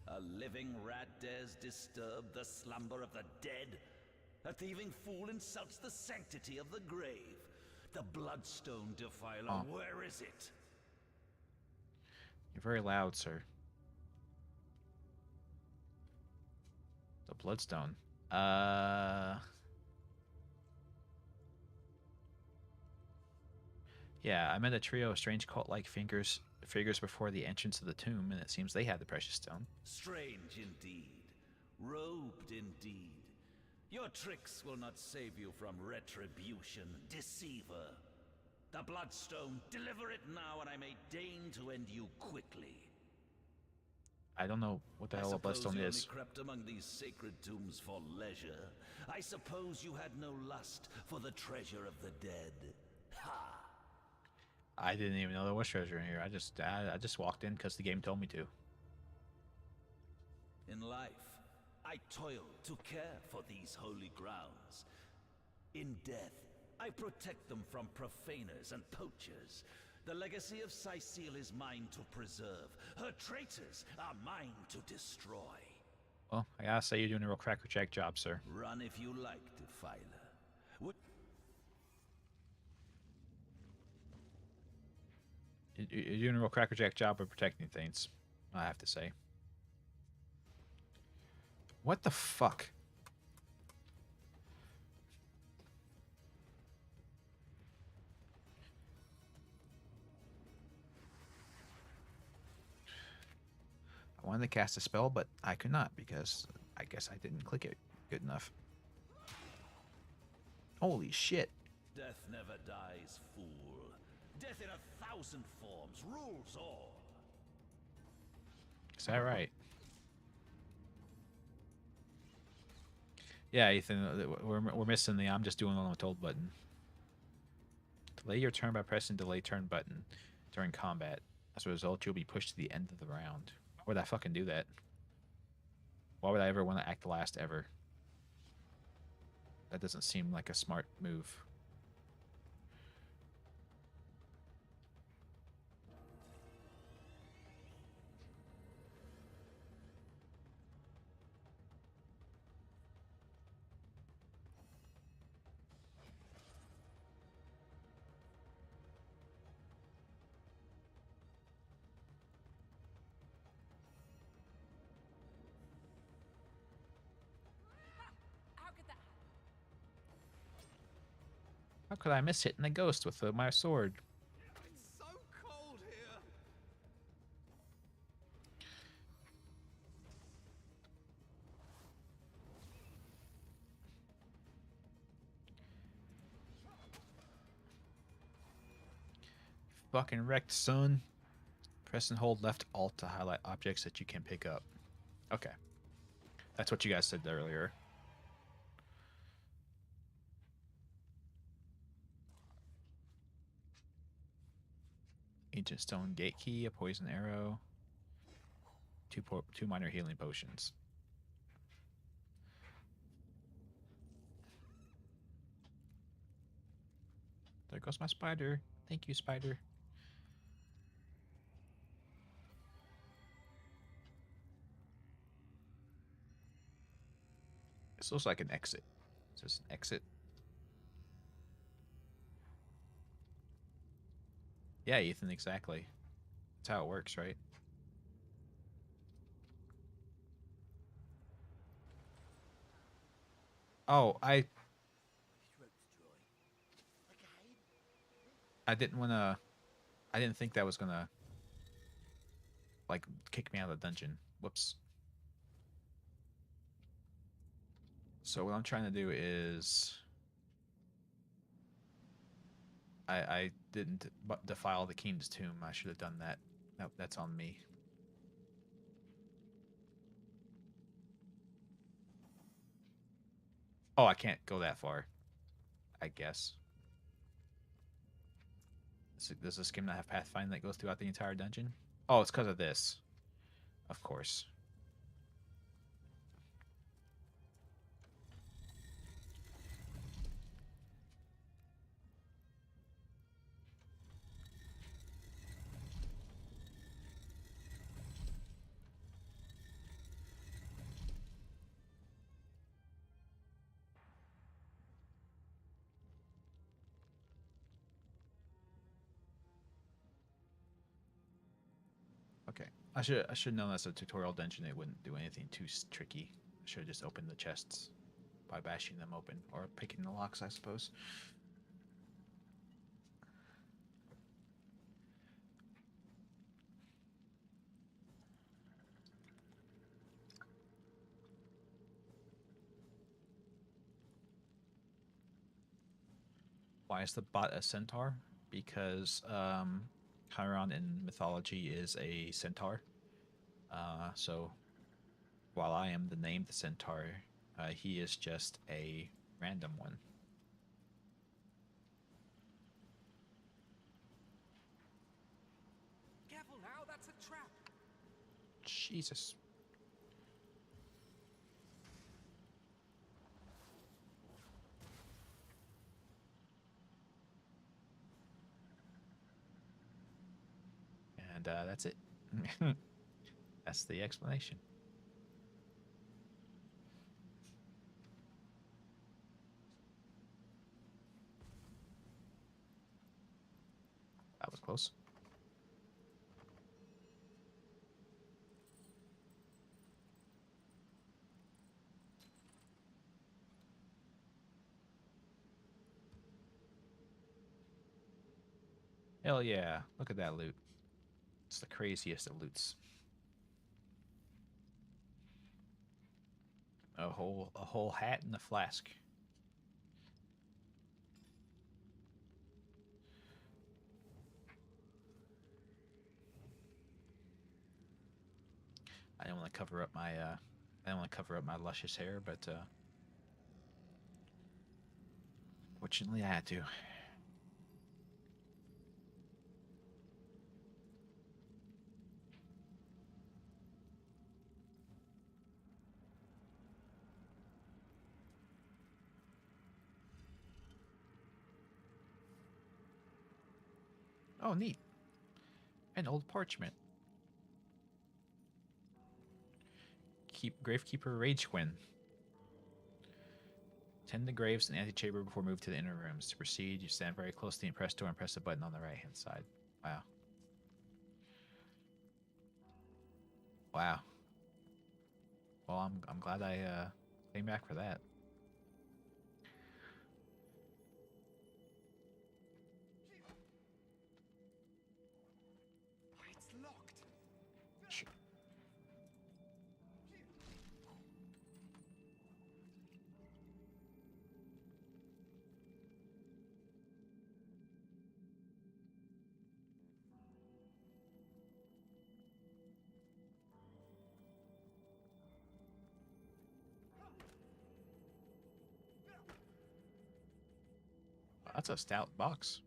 A living rat dares disturb the slumber of the dead. A thieving fool insults the sanctity of the grave. The bloodstone defiler, Oh. where is it? You're very loud, sir. The bloodstone. Yeah, I met a trio of strange cult-like figures before the entrance of the tomb, and it seems they had the precious stone. Strange indeed. Robed indeed. Your tricks will not save you from retribution, deceiver. The Bloodstone, deliver it now, and I may deign to end you quickly. I don't know what the hell a bloodstone you is. only crept among these sacred tombs for leisure. I suppose you had no lust for the treasure of the dead. Ha! I didn't even know there was treasure in here. I just walked in because the game told me to. In life, I toil to care for these holy grounds. In death, I protect them from profaners and poachers. The legacy of Cecile is mine to preserve. Her traitors are mine to destroy. Well, I gotta say you're doing a real crackerjack job, sir. Run if you like, Defiler. You're doing a real crackerjack job of protecting things, I have to say. What the fuck? I wanted to cast a spell, but I could not because I guess I didn't click it good enough. Holy shit. Death never dies, fool. Death in 1,000 forms rules all. Is that right? Yeah, Ethan, we're missing the I'm just doing what I'm told button. Delay your turn by pressing delay turn button during combat. As a result, you'll be pushed to the end of the round. Why would I fucking do that? Why would I ever want to act last ever? That doesn't seem like a smart move. How could I miss hitting the ghost with my sword? It's so cold here. Fucking wrecked, son. Press and hold left alt to highlight objects that you can pick up. Okay. That's what you guys said earlier. Ancient stone gate key, a poison arrow, two minor healing potions. There goes my spider. Thank you, spider. This looks like an exit. Is this an exit? Yeah, Ethan, exactly. That's how it works, right? Oh, I didn't want to... I didn't think that was going to, like, kick me out of the dungeon. Whoops. So what I'm trying to do is... I didn't defile the king's tomb. I should have done that. Nope, that's on me. Oh, I can't go that far, I guess. Does this game not have pathfind that goes throughout the entire dungeon? Oh, it's because of this. Of course. Okay. I should know that's a tutorial dungeon. It wouldn't do anything too tricky. I should have just opened the chests by bashing them open or picking the locks, I suppose. Why is the bot a centaur? Because Chiron in mythology is a centaur. So while I am the named centaur, he is just a random one. Careful now, that's a trap. Jesus. And that's it. That's the explanation. That was close. Hell yeah. Look at that loot. It's the craziest of loots. A whole hat and a flask. I don't want to cover up my I don't want to cover up my luscious hair, but fortunately I had to. Oh, neat. An old parchment. Gravekeeper Rage Quinn. Tend the graves in the antechamber before moving to the inner rooms. To proceed, you stand very close to the impressed door and press the button on the right-hand side. Wow. Wow. Well, I'm glad I came back for that. It's locked. Sure. That's a stout box.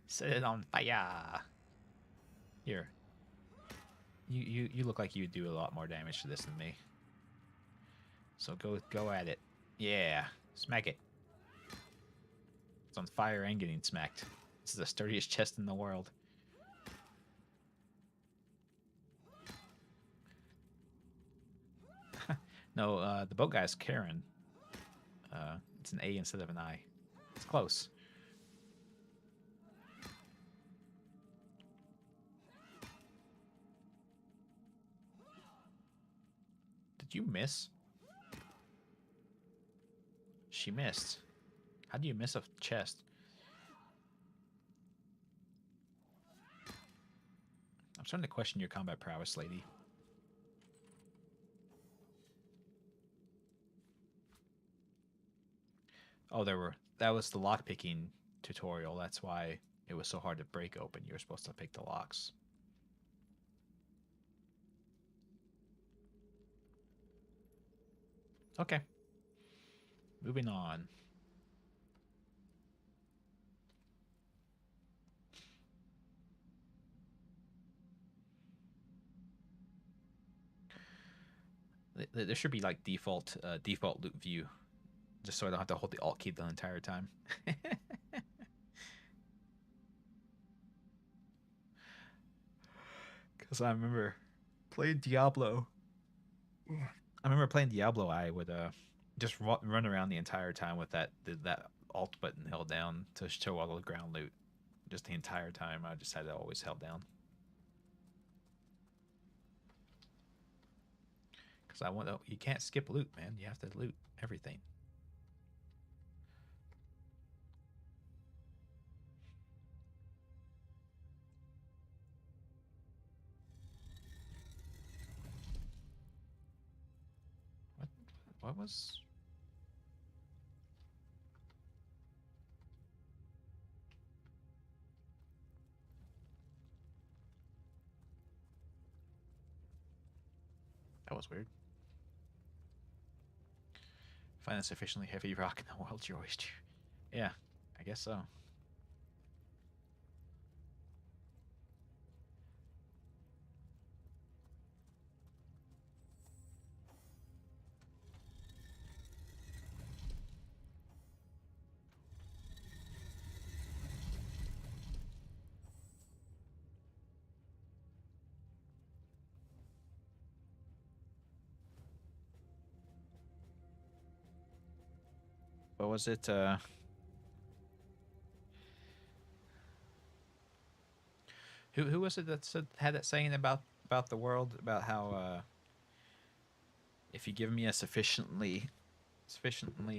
Set it on fire. Here. You look like you would do a lot more damage to this than me. So go at it. Yeah. Smack it. It's on fire and getting smacked. This is the sturdiest chest in the world. No, the boat guy's Karen. It's an A instead of an I. It's close. Did you miss? She missed. How do you miss a chest? I'm starting to question your combat prowess, lady. Oh, that was the lockpicking tutorial. That's why it was so hard to break open. You were supposed to pick the locks. Okay. Moving on. There should be like default loot view, just so I don't have to hold the alt key the entire time. Because I remember playing Diablo. I would just run around the entire time with that alt button held down to show all the ground loot. Just the entire time, I just had it always held down. Because you can't skip loot, man. You have to loot everything. What was... That was weird. Find a sufficiently heavy rock in the world's your oyster. Yeah, I guess so. What was it? Who was it that said had that saying about the world, about how if you give me a sufficiently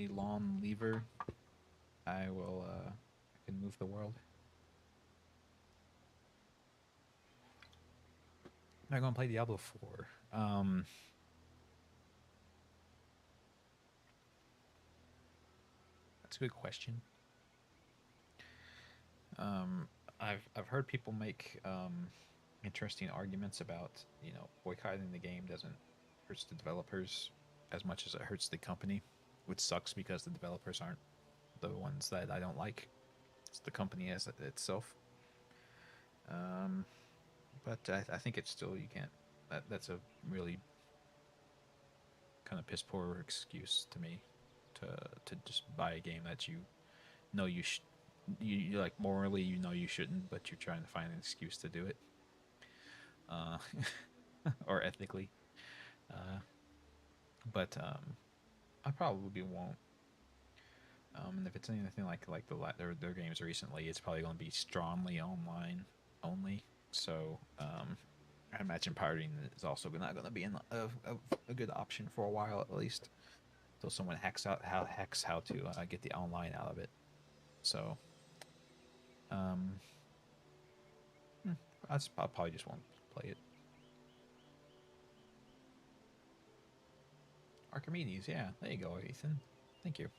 long lever, I will I can move the world. Am I going to play Diablo 4? That's a good question. I've heard people make interesting arguments about, you know, boycotting the game doesn't hurt the developers as much as it hurts the company, which sucks because the developers aren't the ones that I don't like. It's the company as itself. But I think it's still, you can't. That's a really kind of piss poor excuse to me to just buy a game that you know you like morally you know you shouldn't, but you're trying to find an excuse to do it, or ethically. But I probably won't. And if it's anything like their games recently, it's probably going to be strongly online only. So I imagine pirating is also not going to be a good option for a while at least, until someone hacks how to get the online out of it. So I probably just won't play it. Archimedes, yeah, there you go, Ethan. Thank you.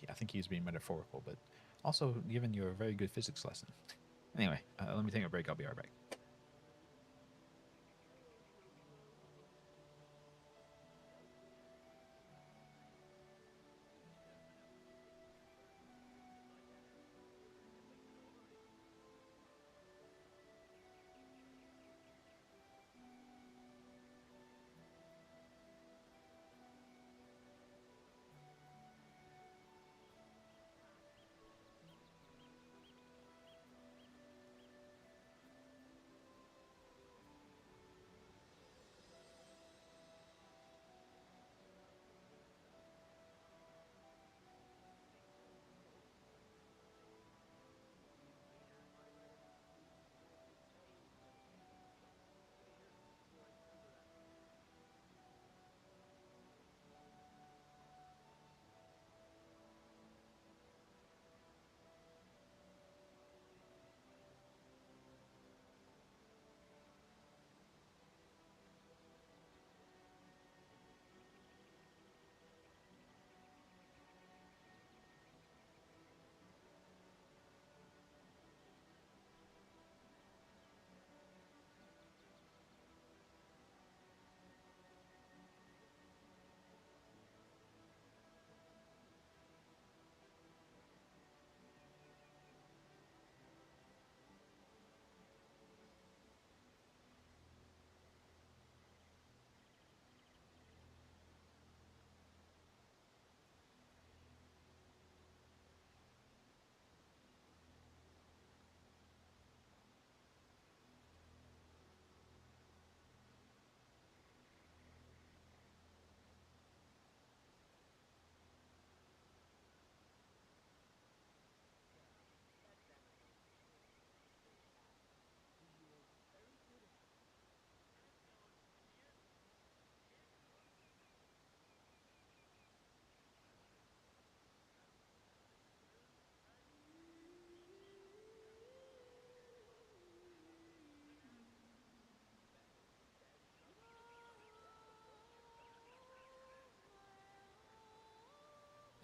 I think he's being metaphorical, but also giving you a very good physics lesson. Anyway, let me take a break. I'll be right back.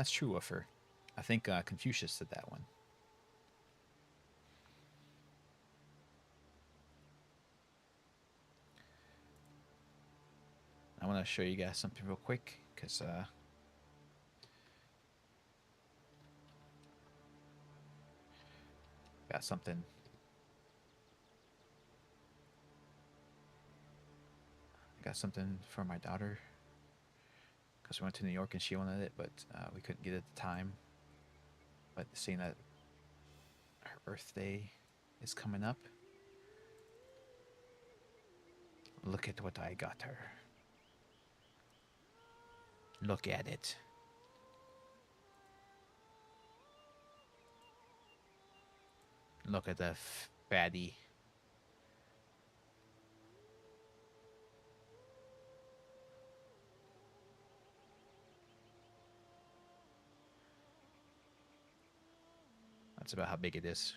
That's true of her. I think Confucius did that one. I want to show you guys something real quick, because got something. I got something for my daughter, because we went to New York and she wanted it, but we couldn't get it at the time. But seeing that her birthday is coming up, look at what I got her. Look at it. Look at the fatty. That's about how big it is.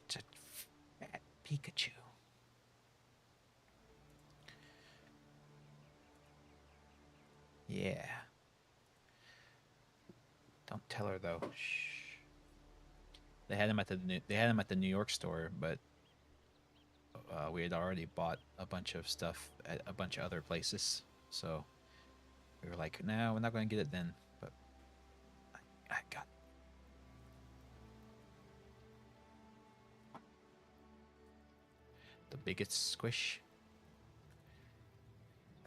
It's a fat Pikachu. Yeah. Don't tell her though. Shh. They had him at the New York store, but we had already bought a bunch of stuff at a bunch of other places, so we were like, "No, we're not going to get it then." But I got the biggest squish.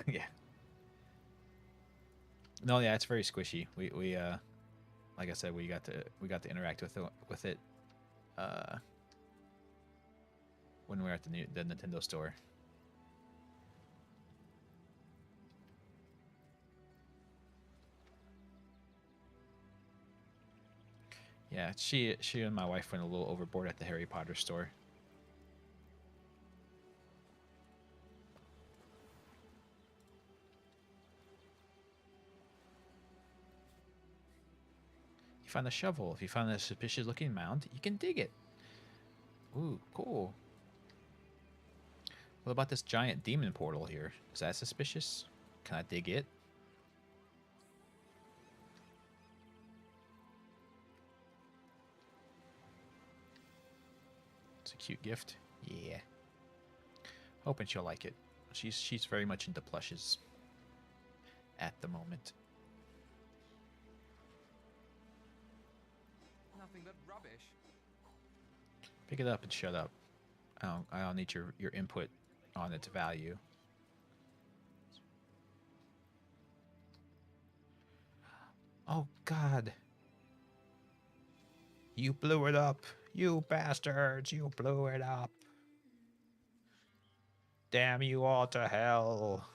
Yeah. No, yeah, it's very squishy. We like I said, we got to interact with it when we were at the Nintendo store. Yeah, she and my wife went a little overboard at the Harry Potter store. You find a shovel. If you find a suspicious looking mound, you can dig it. Ooh, cool. What about this giant demon portal here? Is that suspicious? Can I dig it? It's a cute gift. Yeah. Hoping she'll like it. She's very much into plushes at the moment. Nothing but rubbish. Pick it up and shut up. I don't need your input on its value. Oh God. You blew it up. You bastards, you blew it up. Damn you all to hell.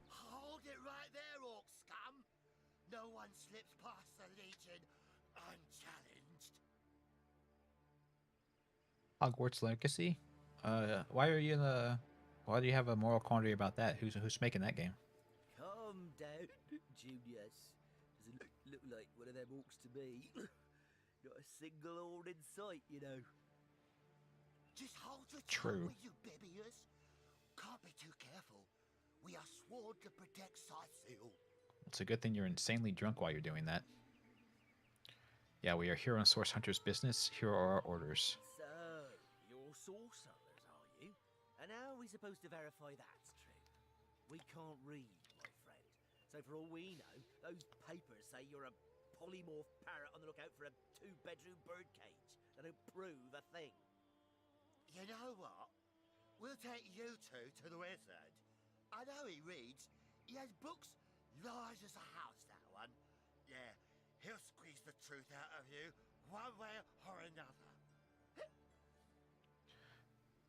Hold it right there, orc scum! No one slips past the Legion unchallenged. Hogwarts Legacy? Why are you why do you have a moral quandary about that? Who's making that game? Calm down, Junius. Doesn't look like one of them orcs to me. Not a single horn in sight, you know. Just hold your True. tongue with you bibiers. Can't be too careful. We are sworn to protect Cyseal. It's a good thing you're insanely drunk while you're doing that. Yeah, we are here on Source Hunter's business. Here are our orders. So, you're source hunters, are you? And how are we supposed to verify that's true? We can't read, my friend. So for all we know, those papers say you're a polymorph parrot on the lookout for a 2-bedroom birdcage. They don't prove a thing. You know what? We'll take you two to the wizard. I know he reads. He has books large as a house, that one. Yeah, he'll squeeze the truth out of you one way or another.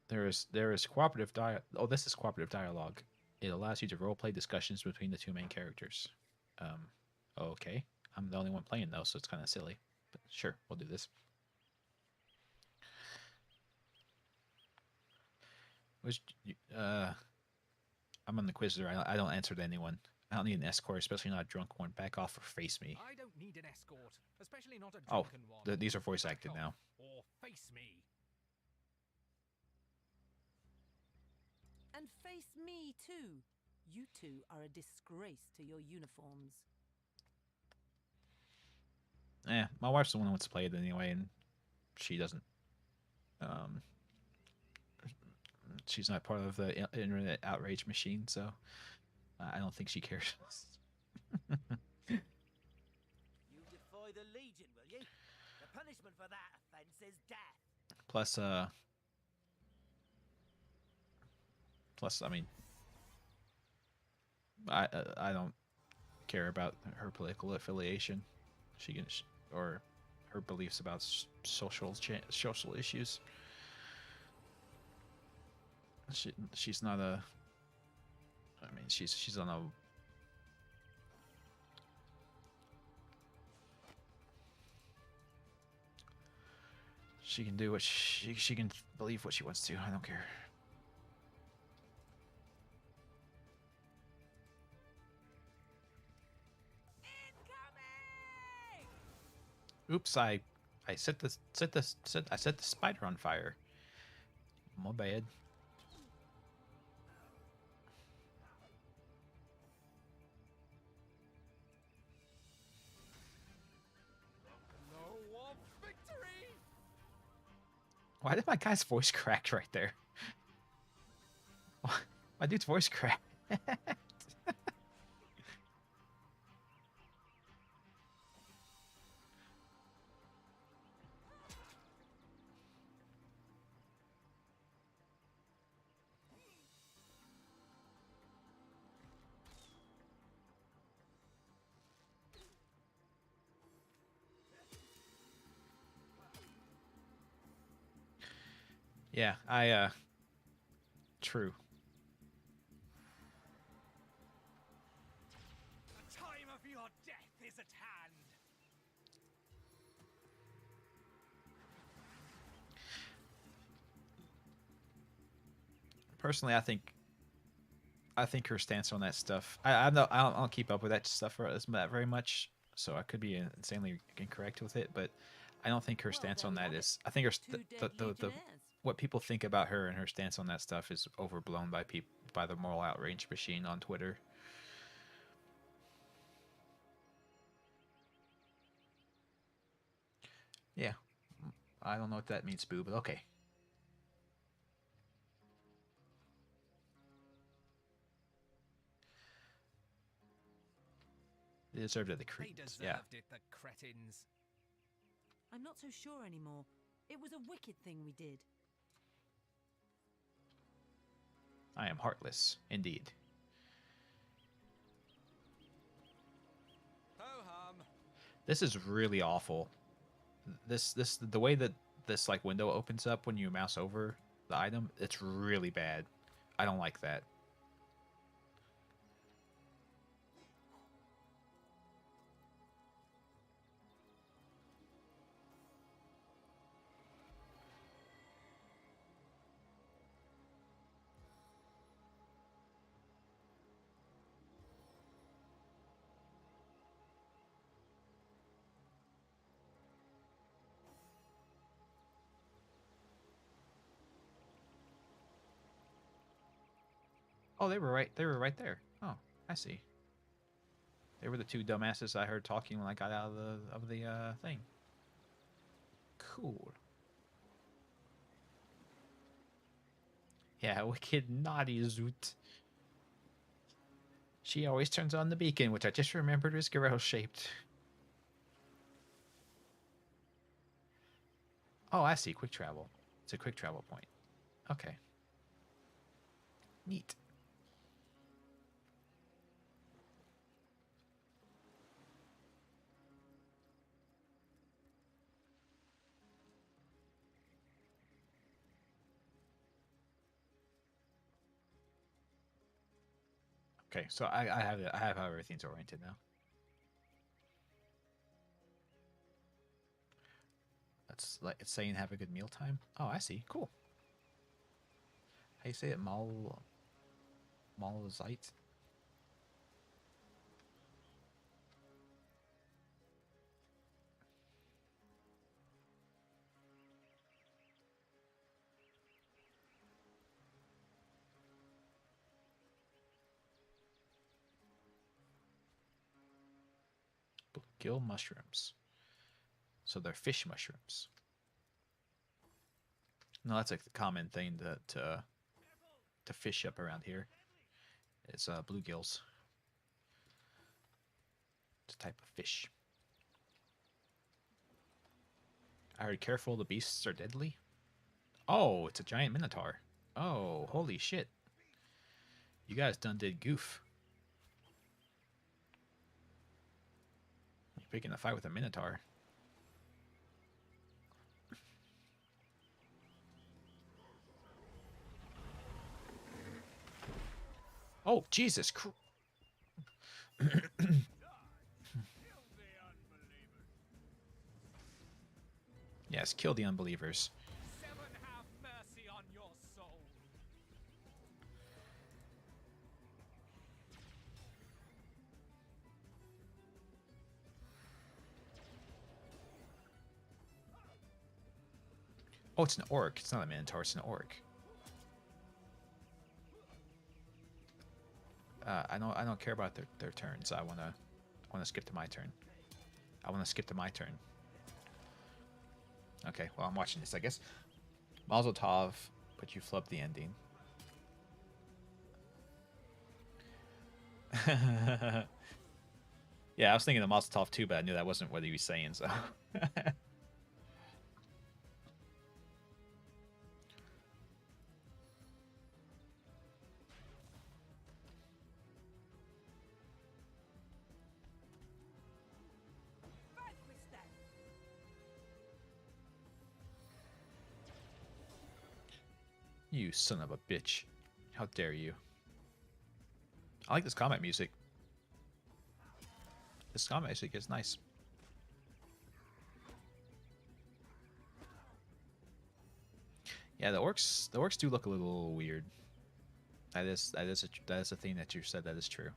There is cooperative Oh, this is cooperative dialogue. It allows you to roleplay discussions between the two main characters. Okay. I'm the only one playing though, so it's kind of silly. But sure, we'll do this. Which I'm an inquisitor. I don't answer to anyone. I don't need an escort, especially not a drunk one. Back off or face me. I don't need an escort, especially not a Oh, drunken one. these are voice Back acted off now. Or face me. And face me too. You two are a disgrace to your uniforms. My wife's the one who wants to play it anyway, and she doesn't. She's not part of the internet outrage machine, so I don't think she cares. You defy the Legion, will you? The punishment for that offense is death. Plus, I mean, I don't care about her political affiliation. She can, or her beliefs about social issues. She's not a. I mean, she's on a. She can do what she can believe what she wants to. I don't care. Oops, I set the spider on fire. My bad. Why did my guy's voice crack right there? My dude's voice cracked. Yeah, true. The time of your death is at hand. Personally, I think her stance on that stuff. I don't keep up with that stuff very much, so I could be insanely incorrect with it. But I don't think her stance on that is. I think the what people think about her and her stance on that stuff is overblown by the moral outrage machine on Twitter. Yeah, I don't know what that means, Boo, but okay. They deserved it, the creeps. Yeah. It, the cretins. I'm not so sure anymore. It was a wicked thing we did. I am heartless, indeed. Ho-hum. This is really awful. The way that this like window opens up when you mouse over the item, it's really bad. I don't like that. Oh, they were right there. Oh, I see. They were the two dumbasses I heard talking when I got out of the thing. Cool. Yeah, wicked naughty Zoot. She always turns on the beacon, which I just remembered was Garel shaped. Oh, I see. Quick travel. It's a quick travel point. Okay. Neat. Okay, so I have how everything's oriented now. That's like it's saying have a good meal time. Oh, I see. Cool. How you say it? Malzite? Gill mushrooms. So they're fish mushrooms. No, that's like the common thing to fish up around here. It's bluegills. It's a type of fish. I heard careful, the beasts are deadly. Oh, it's a giant minotaur. Oh, holy shit. You guys done did goof. You're picking a fight with a minotaur. Oh, Jesus Christ. Yes, kill the unbelievers. Seven have mercy on your soul. Oh, it's an orc. It's not a minotaur, it's an orc. I don't care about their turns. I wanna skip to my turn. I wanna skip to my turn. Okay, well I'm watching this, I guess. Mazel tov, but you flubbed the ending. Yeah, I was thinking of Mazel tov too, but I knew that wasn't what he was saying, so. You son of a bitch. How dare you. I like this combat music. This combat music is nice. Yeah, the orcs do look a little weird. That is a thing that you said that is true.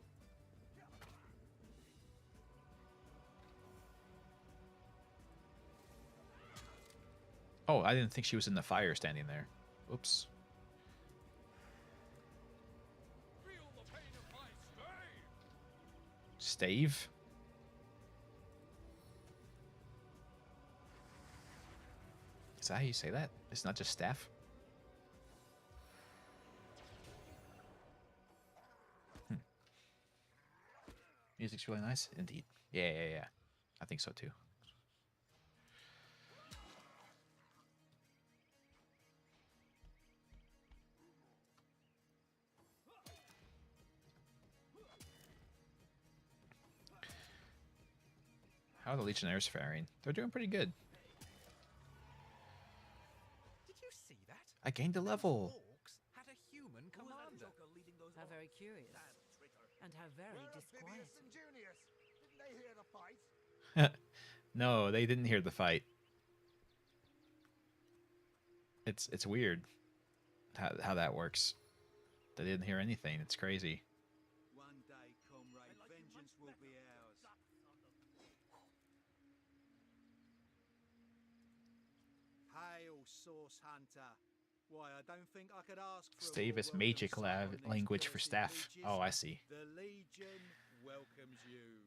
Oh, I didn't think she was in the fire standing there. Oops. Stave? Is that how you say that? It's not just staff? Music's really nice. Indeed. Yeah. I think so too. How are the Legionnaires faring? They're doing pretty good. Did you see that? I gained a level. Orcs had a human commander. How very curious. And how very disquieting. Didn't they hear the fight? No, they didn't hear the fight. It's weird how that works. They didn't hear anything. It's crazy. One day, comrade, vengeance will be ours. Hail, Source Hunter. Why, I don't think I could ask for Stave a is more magic welcome sight on these language for cursed staff. leeches. Oh, I see. The Legion welcomes you.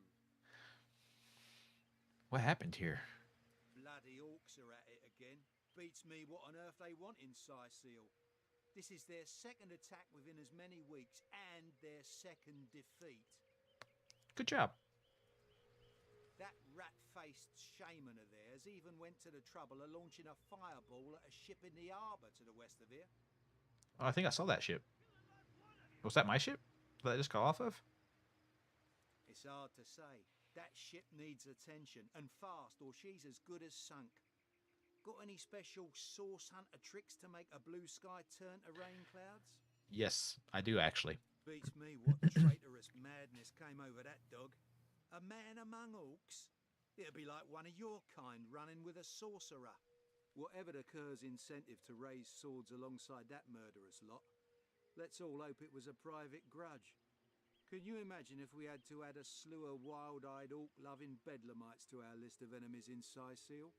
What happened here? Bloody orcs are at it again. Beats me what on earth they want in Sicil. This is their second attack within as many weeks and their second defeat. Good job. That rat-faced shaman of theirs even went to the trouble of launching a fireball at a ship in the harbour to the west of here. Oh, I think I saw that ship. Was that my ship that I just got off of? It's hard to say. That ship needs attention, and fast, or she's as good as sunk. Got any special source hunter tricks to make a blue sky turn to rain clouds? Yes, I do actually. Beats me what traitorous madness came over that dog. A man among orcs? It'd be like one of your kind running with a sorcerer. Whatever the cur's incentive to raise swords alongside that murderous lot, let's all hope it was a private grudge. Can you imagine if we had to add a slew of wild-eyed orc-loving bedlamites to our list of enemies in Sicil?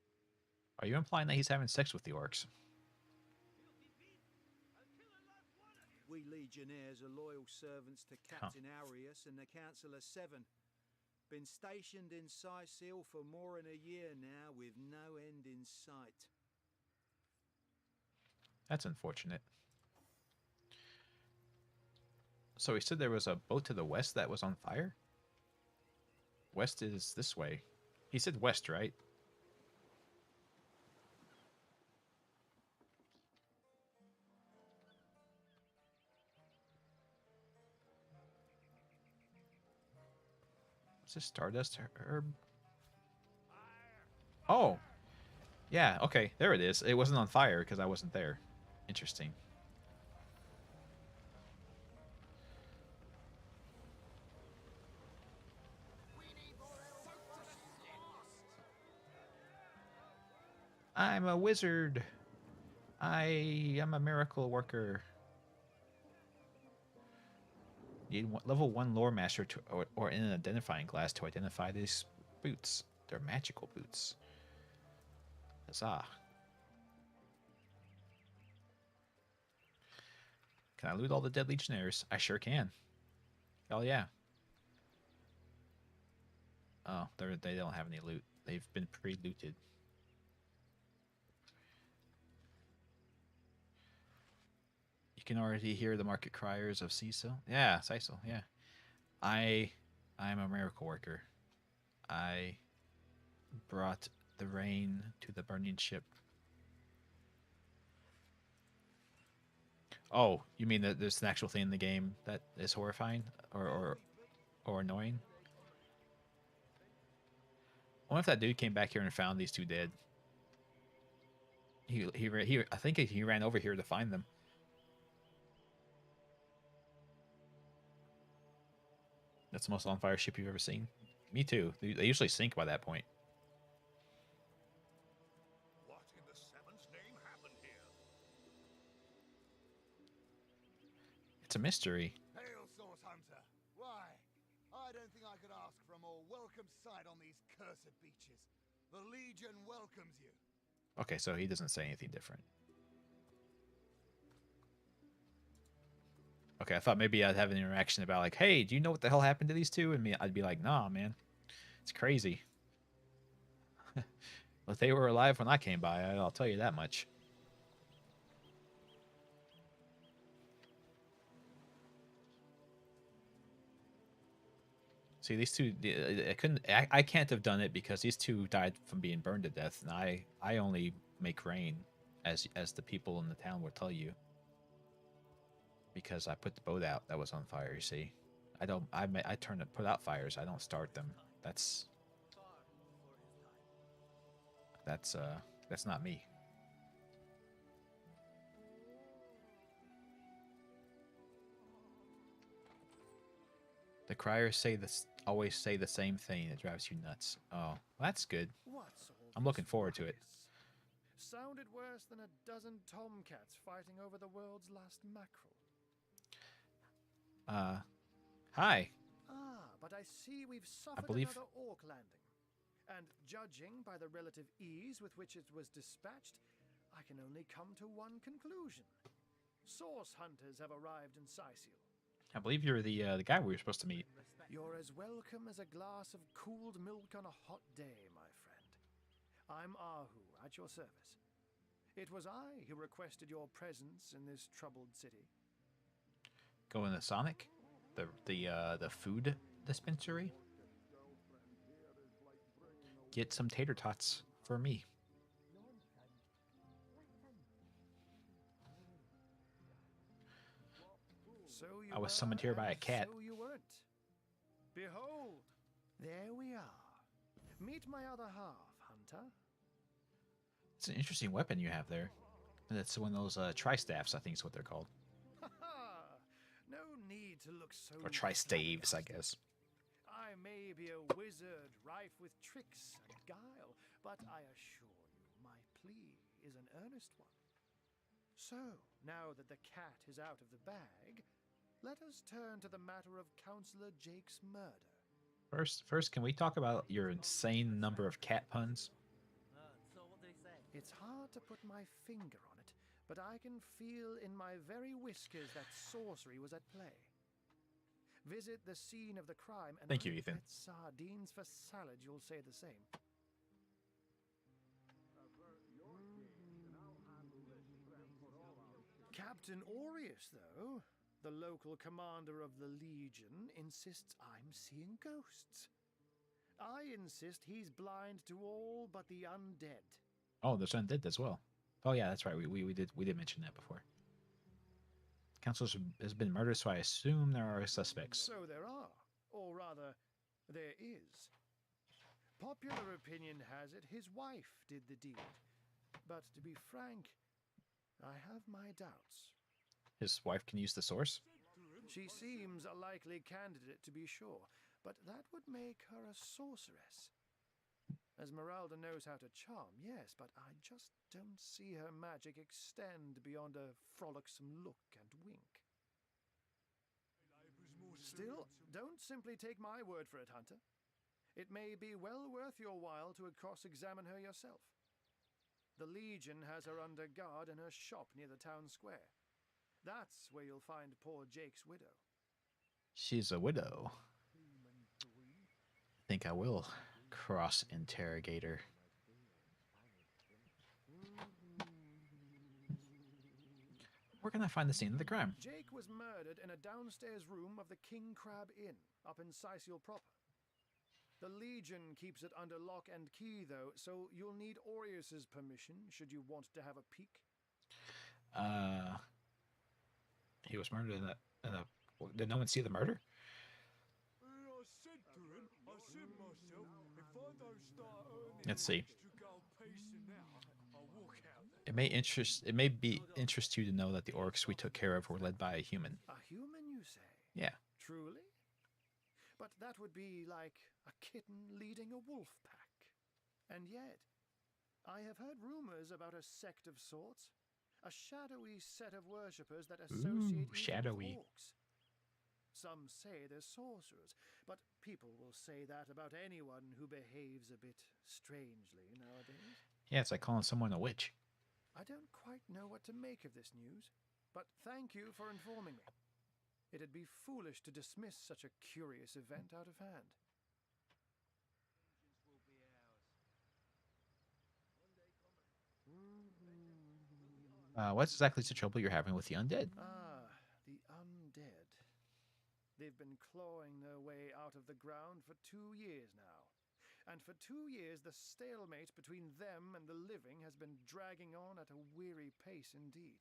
Are you implying that he's having sex with the orcs? We legionnaires are loyal servants to Captain Arius and the Council of Seven. Been stationed in Sicil for more than a year now, with no end in sight. That's unfortunate. So he said there was a boat to the west that was on fire? West is this way. He said west, right? What's this Stardust herb? Oh! Yeah, okay, there it is. It wasn't on fire because I wasn't there. Interesting. I'm a wizard. I am a miracle worker. Need level 1 lore master to, or an identifying glass to identify these boots. They're magical boots. Huzzah. Can I loot all the dead legionnaires? I sure can. Hell yeah. Oh, they don't have any loot. They've been pre-looted. You can already hear the market criers of Cecil. Yeah, Cecil, yeah. I'm a miracle worker. I brought the rain to the burning ship. Oh, you mean that there's an actual thing in the game that is horrifying or annoying? I wonder if that dude came back here and found these two dead. I think he ran over here to find them. That's the most on fire ship you've ever seen. Me too. They usually sink by that point. What in the seventh name happened here? It's a mystery. Hail, Source Hunter. Why? I don't think I could ask for a more welcome sight on these cursed beaches. The Legion welcomes you. Okay, so he doesn't say anything different. Okay, I thought maybe I'd have an interaction about like, hey, do you know what the hell happened to these two? And I'd be like, nah, man, it's crazy. But they were alive when I came by, I'll tell you that much. See, these two, I can't have done it because these two died from being burned to death, and I only make rain, as the people in the town will tell you. Because I put the boat out that was on fire. You see, I put out fires. I don't start them. That's not me. The criers always say the same thing. It drives you nuts. Oh, well, that's good. I'm looking forward to it. Sounded worse than a dozen tomcats fighting over the world's last mackerel. Hi. But I see we've suffered another orc landing. And judging by the relative ease with which it was dispatched, I can only come to one conclusion. Source hunters have arrived in Sicil. I believe you're the guy we were supposed to meet. You're as welcome as a glass of cooled milk on a hot day, my friend. I'm Ahu, at your service. It was I who requested your presence in this troubled city. Going to Sonic, the food dispensary. Get some tater tots for me. So I was summoned here by a cat. So you weren't. Behold, there we are. Meet my other half, Hunter. It's an interesting weapon you have there. That's one of those tri-staffs, I think is what they're called. No need to look so. Or tri-staves, I guess. I may be a wizard rife with tricks and guile, but I assure you my plea is an earnest one. So, now that the cat is out of the bag, let us turn to the matter of Councillor Jake's murder. First, can we talk about your insane number of cat puns? So what do they say? It's hard to put my finger on it, but I can feel in my very whiskers that sorcery was at play. Visit the scene of the crime and Thank you, I Ethan. bet sardines for salad you'll say the same. Captain Aureus, though, the local commander of the Legion, insists I'm seeing ghosts. I insist he's blind to all but the undead. Oh, there's undead as well. Oh yeah, that's right. We did mention that before. Council has been murdered, so I assume there are suspects. So there are, or rather, there is. Popular opinion has it his wife did the deed. But to be frank, I have my doubts. His wife can use the source? She seems a likely candidate, to be sure, but that would make her a sorceress. Esmeralda knows how to charm, yes, but I just don't see her magic extend beyond a frolicsome look and wink. Still, don't simply take my word for it, Hunter. It may be well worth your while to cross-examine her yourself. The Legion has her under guard in her shop near the town square. That's where you'll find poor Jake's widow. She's a widow. I think I will cross-interrogate her. Where can I find the scene of the crime? Jake was murdered in a downstairs room of the King Crab Inn, up in Sicil proper. The Legion keeps it under lock and key, though, so you'll need Aureus's permission should you want to have a peek. He was murdered in a... Did no one see the murder? I said to him, I said myself, if I don't start earning Let's see. extra gold pieces now, I'll walk out there. It may be interest you to know that the orcs we took care of were led by a human. A human, you say? Yeah. Truly? But that would be like a kitten leading a wolf pack. And yet, I have heard rumors about a sect of sorts. A shadowy set of worshippers that associate even shadowy. with orcs. Some say they're sorcerers, but people will say that about anyone who behaves a bit strangely nowadays. Yeah, it's like calling someone a witch. I don't quite know what to make of this news, but thank you for informing me. It'd be foolish to dismiss such a curious event out of hand. What's exactly the trouble you're having with the undead? Ah, the undead. They've been clawing their way out of the ground for 2 years now. And for 2 years, the stalemate between them and the living has been dragging on at a weary pace indeed.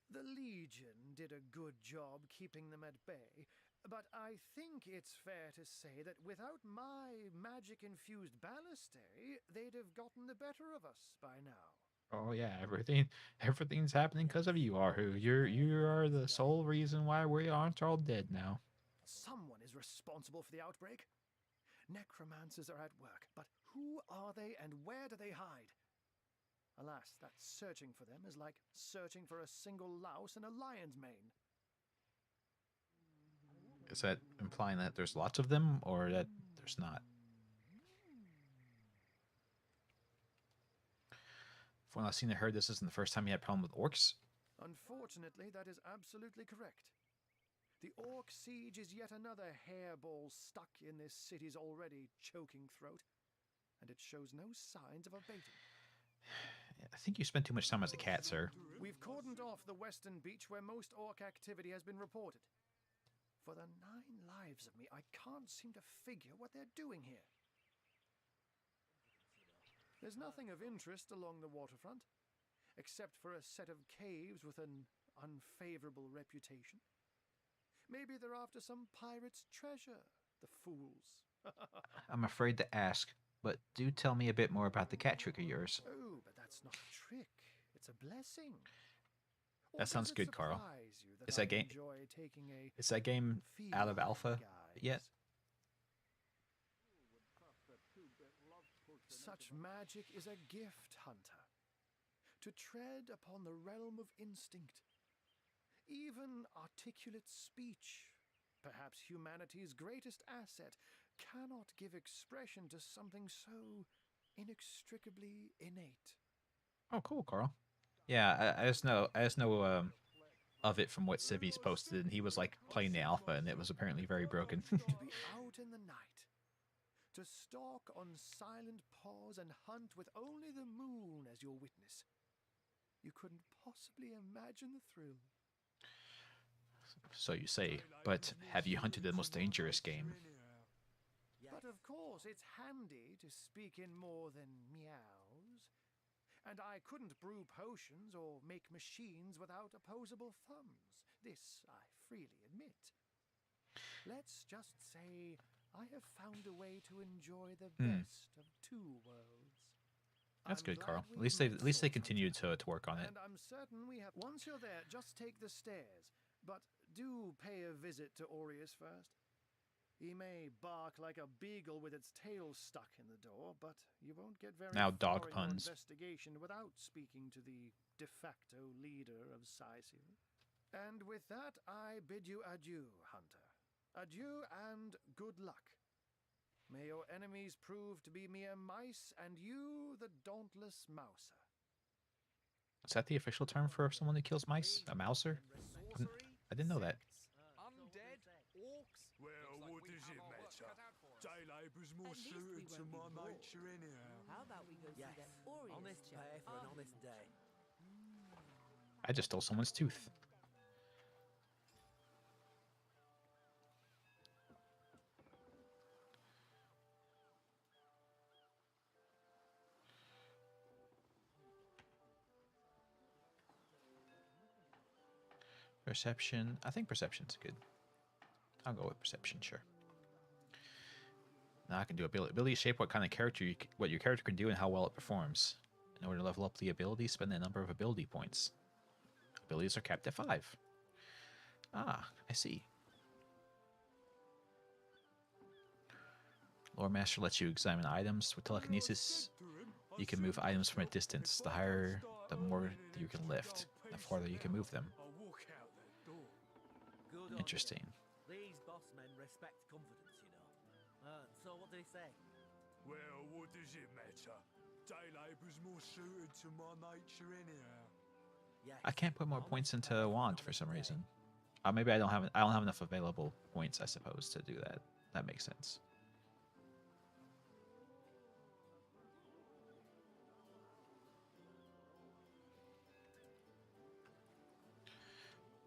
The Legion did a good job keeping them at bay, but I think it's fair to say that without my magic-infused ballistary, they'd have gotten the better of us by now. Oh yeah, everything's happening because of you, Arhu. You are the sole reason why we aren't all dead now. Someone is responsible for the outbreak. Necromancers are at work, but who are they and where do they hide? Alas, that searching for them is like searching for a single louse in a lion's mane. Is that implying that there's lots of them, or that there's not? From what I've seen and heard, this isn't the first time you had a problem with orcs. Unfortunately, that is absolutely correct. The orc siege is yet another hairball stuck in this city's already choking throat, and it shows no signs of abating. I think you spend too much time as a cat, sir. We've cordoned off the western beach where most orc activity has been reported. For the 9 lives of me, I can't seem to figure what they're doing here. There's nothing of interest along the waterfront, except for a set of caves with an unfavorable reputation. Maybe they're after some pirate's treasure, the fools. I'm afraid to ask, but do tell me a bit more about the cat trick of yours. Oh, but that's not a trick. It's a blessing. Or That sounds does it good, Carl. surprise you Is that I game- enjoy taking a Is that game out of feline alpha guise? yet? Such magic is a gift, Hunter. To tread upon the realm of instinct. Even articulate speech, perhaps humanity's greatest asset, cannot give expression to something so inextricably innate. Oh, cool, Carl. Yeah, I just know of it from what Civi's posted, and he was like playing the alpha, and it was apparently very broken. To be out in the night, to stalk on silent paws and hunt with only the moon as your witness. You couldn't possibly imagine the thrill. So you say, but have you hunted the most dangerous game? But of course, it's handy to speak in more than meows. And I couldn't brew potions or make machines without opposable thumbs. This I freely admit. Let's just say I have found a way to enjoy the best of two worlds. That's I'm good, Carl. glad At we least they met, continued to work on it. And I'm certain we have. Once you're there, just take the stairs. But do pay a visit to Aureus first. He may bark like a beagle with its tail stuck in the door, but you won't get very Now far dog in your puns. investigation without speaking to the de facto leader of Sicil. And with that, I bid you adieu, Hunter. Adieu and good luck. May your enemies prove to be mere mice, and you the dauntless mouser. Is that the official term for someone who kills mice? A mouser? I didn't know that. Undead? Orcs? Well, what does it matter? Day labour's more At least suited we to won't my be bored. nature anyhow. How about we go see that Aureus Honest chap? pay for an honest day. I just stole someone's tooth. Perception. I think perception's good. I'll go with perception, sure. Now I can do ability shape what kind of character what your character can do and how well it performs. In order to level up the ability, spend a number of ability points. Abilities are capped at 5. Ah, I see. Lore Master lets you examine items with telekinesis. You can move items from a distance. The higher, the more you can lift. The farther you can move them. Good on Interesting. you. These boss men respect confidence, you know. So what did he say? Well, what does it matter? Day labour's more suited to my nature anyhow. Yes. I can't put more points into wand for some reason. Maybe I don't have enough available points, I suppose, to do that. That makes sense.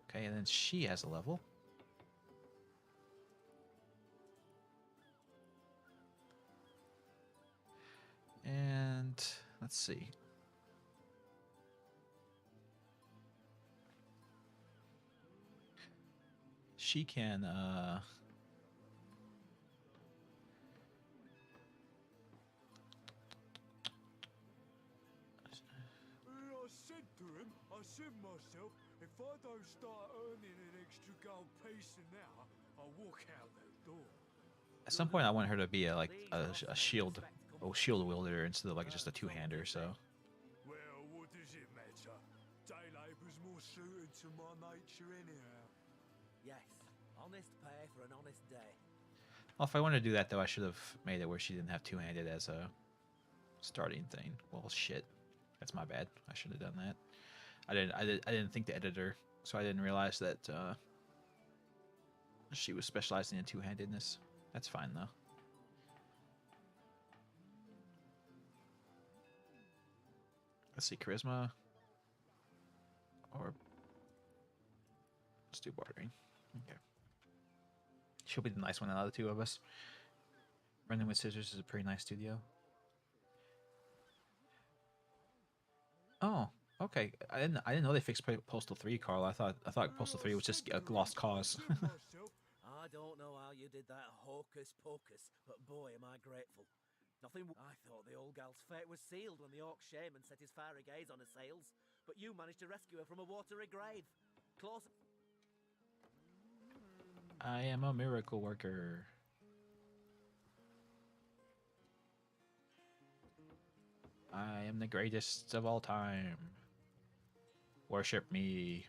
Okay, and then she has a level. And let's see. She can I said myself, if I don't start earning an extra gold piece now, I'll walk out that door. at some point I want her to be a shield wielder instead of like just a two-hander, so. Well, what does it matter? Day labour's more suited to my nature anyhow. Yes. Honest pay for an honest day. Well, if I wanted to do that though, I should have made it where she didn't have two-handed as a starting thing. Well, shit. That's my bad. I should have done that. I didn't think to edit her, so I didn't realize that she was specializing in two-handedness. That's fine though. Let's see, charisma, or let's do bartering. Okay, she'll be the nice one out of the two of us. Running with Scissors is a pretty nice studio. Oh, okay. I didn't know they fixed Postal 3, Carl. I thought Postal 3 was just a lost cause. I don't know how you did that hocus pocus, but boy, am I grateful. I thought the old gal's fate was sealed when the orc shaman set his fiery gaze on her sails, but you managed to rescue her from a watery grave. Close. I am a miracle worker. I am the greatest of all time. Worship me.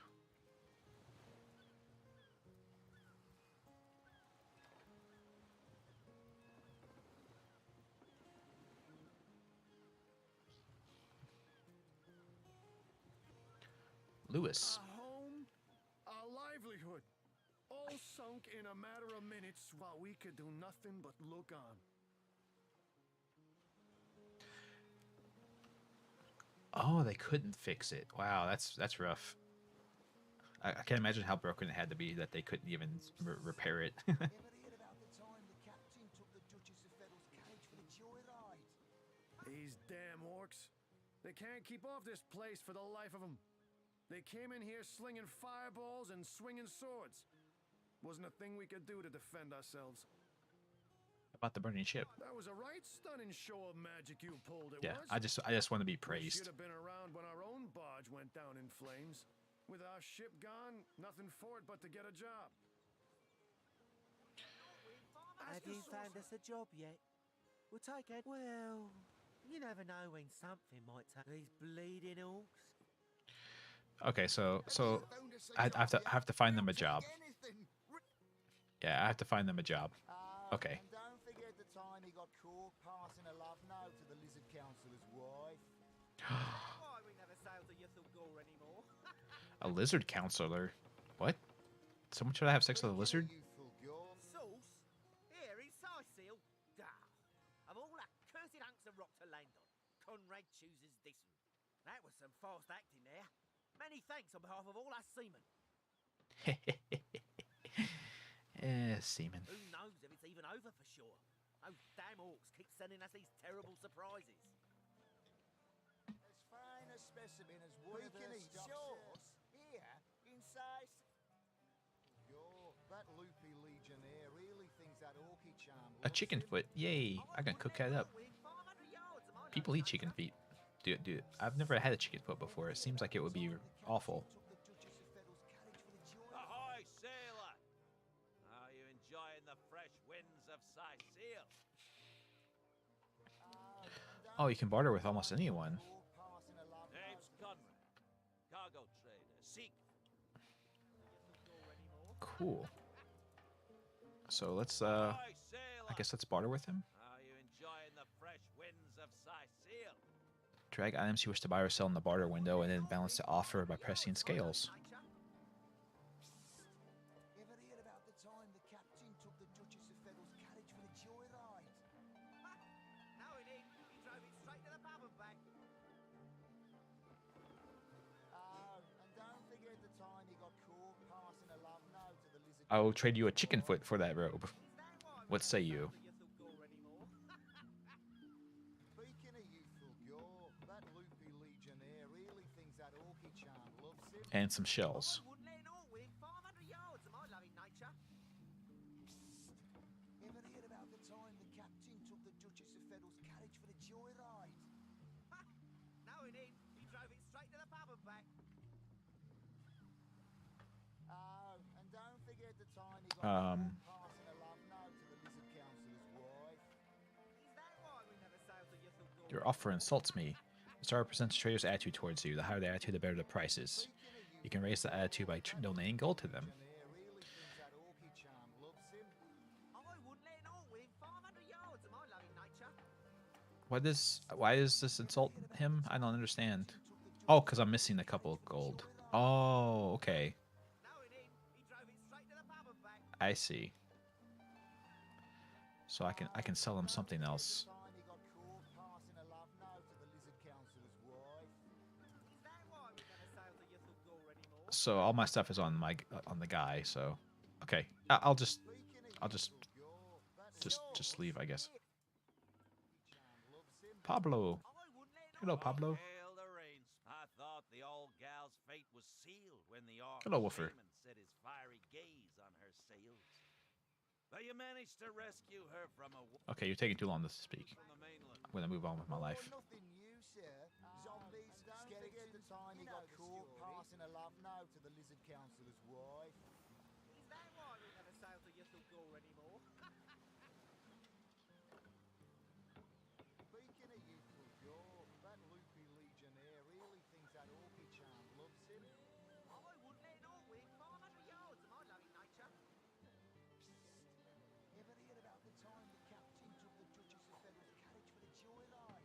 Lewis. Home? all sunk in a matter of minutes while we could do nothing but look on. Oh, they couldn't fix it. Wow, that's rough. I can't imagine how broken it had to be that they couldn't even repair it. Ever hear about the time the captain took the Duchess of Federal's carriage for the joyride? These damn orcs. They can't keep off this place for the life of them. They came in here slinging fireballs and swinging swords. Wasn't a thing we could do to defend ourselves. About the burning ship. That was a right stunning show of magic you pulled, it Yeah, was. I just want to be We praised. should have been around when our own barge went down in flames. With our ship gone, nothing for it but to get a job. Have you found us a job yet? We'll take it. Well, you never know when something might take these bleeding orcs. Okay, so I have to find them a job. Yeah, I have to find them a job. Okay. And don't forget the time he got caught passing a love note to the Lizard Councillor's wife. Why we never sail to Ythulgore anymore? A lizard counselor? What? Someone should I have sex with a lizard? Sauce? Here in Sicil? Of all that cursed hunks of rock to land on, Conrad chooses this one. That was some fast acting there. Many thanks on behalf of all us seamen. Seaman. Who knows if it's even over for sure? Those damn orcs keep sending us these terrible surprises. As fine a specimen as we can eat sauce here in Sice. That loopy legionnaire really thinks that orky charm. A chicken foot. Yay. I can cook that up. People eat chicken feet. Dude, I've never had a chicken foot before. It seems like it would be awful. Ahoy, sailor! Are you enjoying the fresh winds of Sicil? Oh, you can barter with almost anyone. Name's Conrad, cargo trader, seek. Cool. So let's I guess let's barter with him. Are you enjoying the fresh winds of Sicil? Drag items you wish to buy or sell in the barter window and then balance the offer by pressing scales. Ever hear about the time the captain took the Duchess of Federal's carriage for the joyride? No, he didn't. He drove it straight to the pub and back. Oh, and don't forget the time he got caught passing a love note to the Lizard. I will trade you a chicken foot for that robe. What say you? Speaking of Ythulgore, that loopy legionnaire really thinks that orky charm loves him. And some shells. Wouldn't let an orc within 500 yards of my loving nature. Ever hear about the time the captain took the Duchess of Federal's carriage for the joyride? No, he didn't. He drove it straight to the pub and back. Oh, and don't forget the time he got passing a love note to the Lizard Councillor's wife. Is that why we never sailed to Ythulgore? Your offer insults me. The star represents the trader's attitude towards you. The higher the attitude, the better the prices. You can raise the attitude by donating gold to them. Really thinks that orky charm loves him. I wouldn't let an orc within 500 yards of my loving nature. Why does this insult him? I don't understand. Oh, because I'm missing a couple of gold. Oh, okay. No, he didn't. He drove it straight to the pub and back. I see. So I can sell him something else. Time he got caught passing a love note to the Lizard Councillor's wife. Is that why we never sailed to Ythulgore anymore? So all my stuff is on the guy. So okay, I'll just leave, I guess. Pablo. Hello, Pablo. Hail the rains. I thought the old gal's fate was sealed when the orc Hello, Woofer. seaman set his fiery gaze on her sails. But you managed to rescue her from a Okay, you're taking too long to speak. from the mainland. I'm gonna move on with my life. Nothing new, sir. Zombies, don't forget the time he got caught passing a love note to the Lizard Councillor's wife. Is that why we never sailed to Ythulgore anymore? Speaking of Ythulgore, that loopy legionnaire really thinks that orky charm loves him. I wouldn't let an orc within 500 yards of my loving nature. Ever hear about the time the captain took the Duchess of Federal's carriage for the joyride?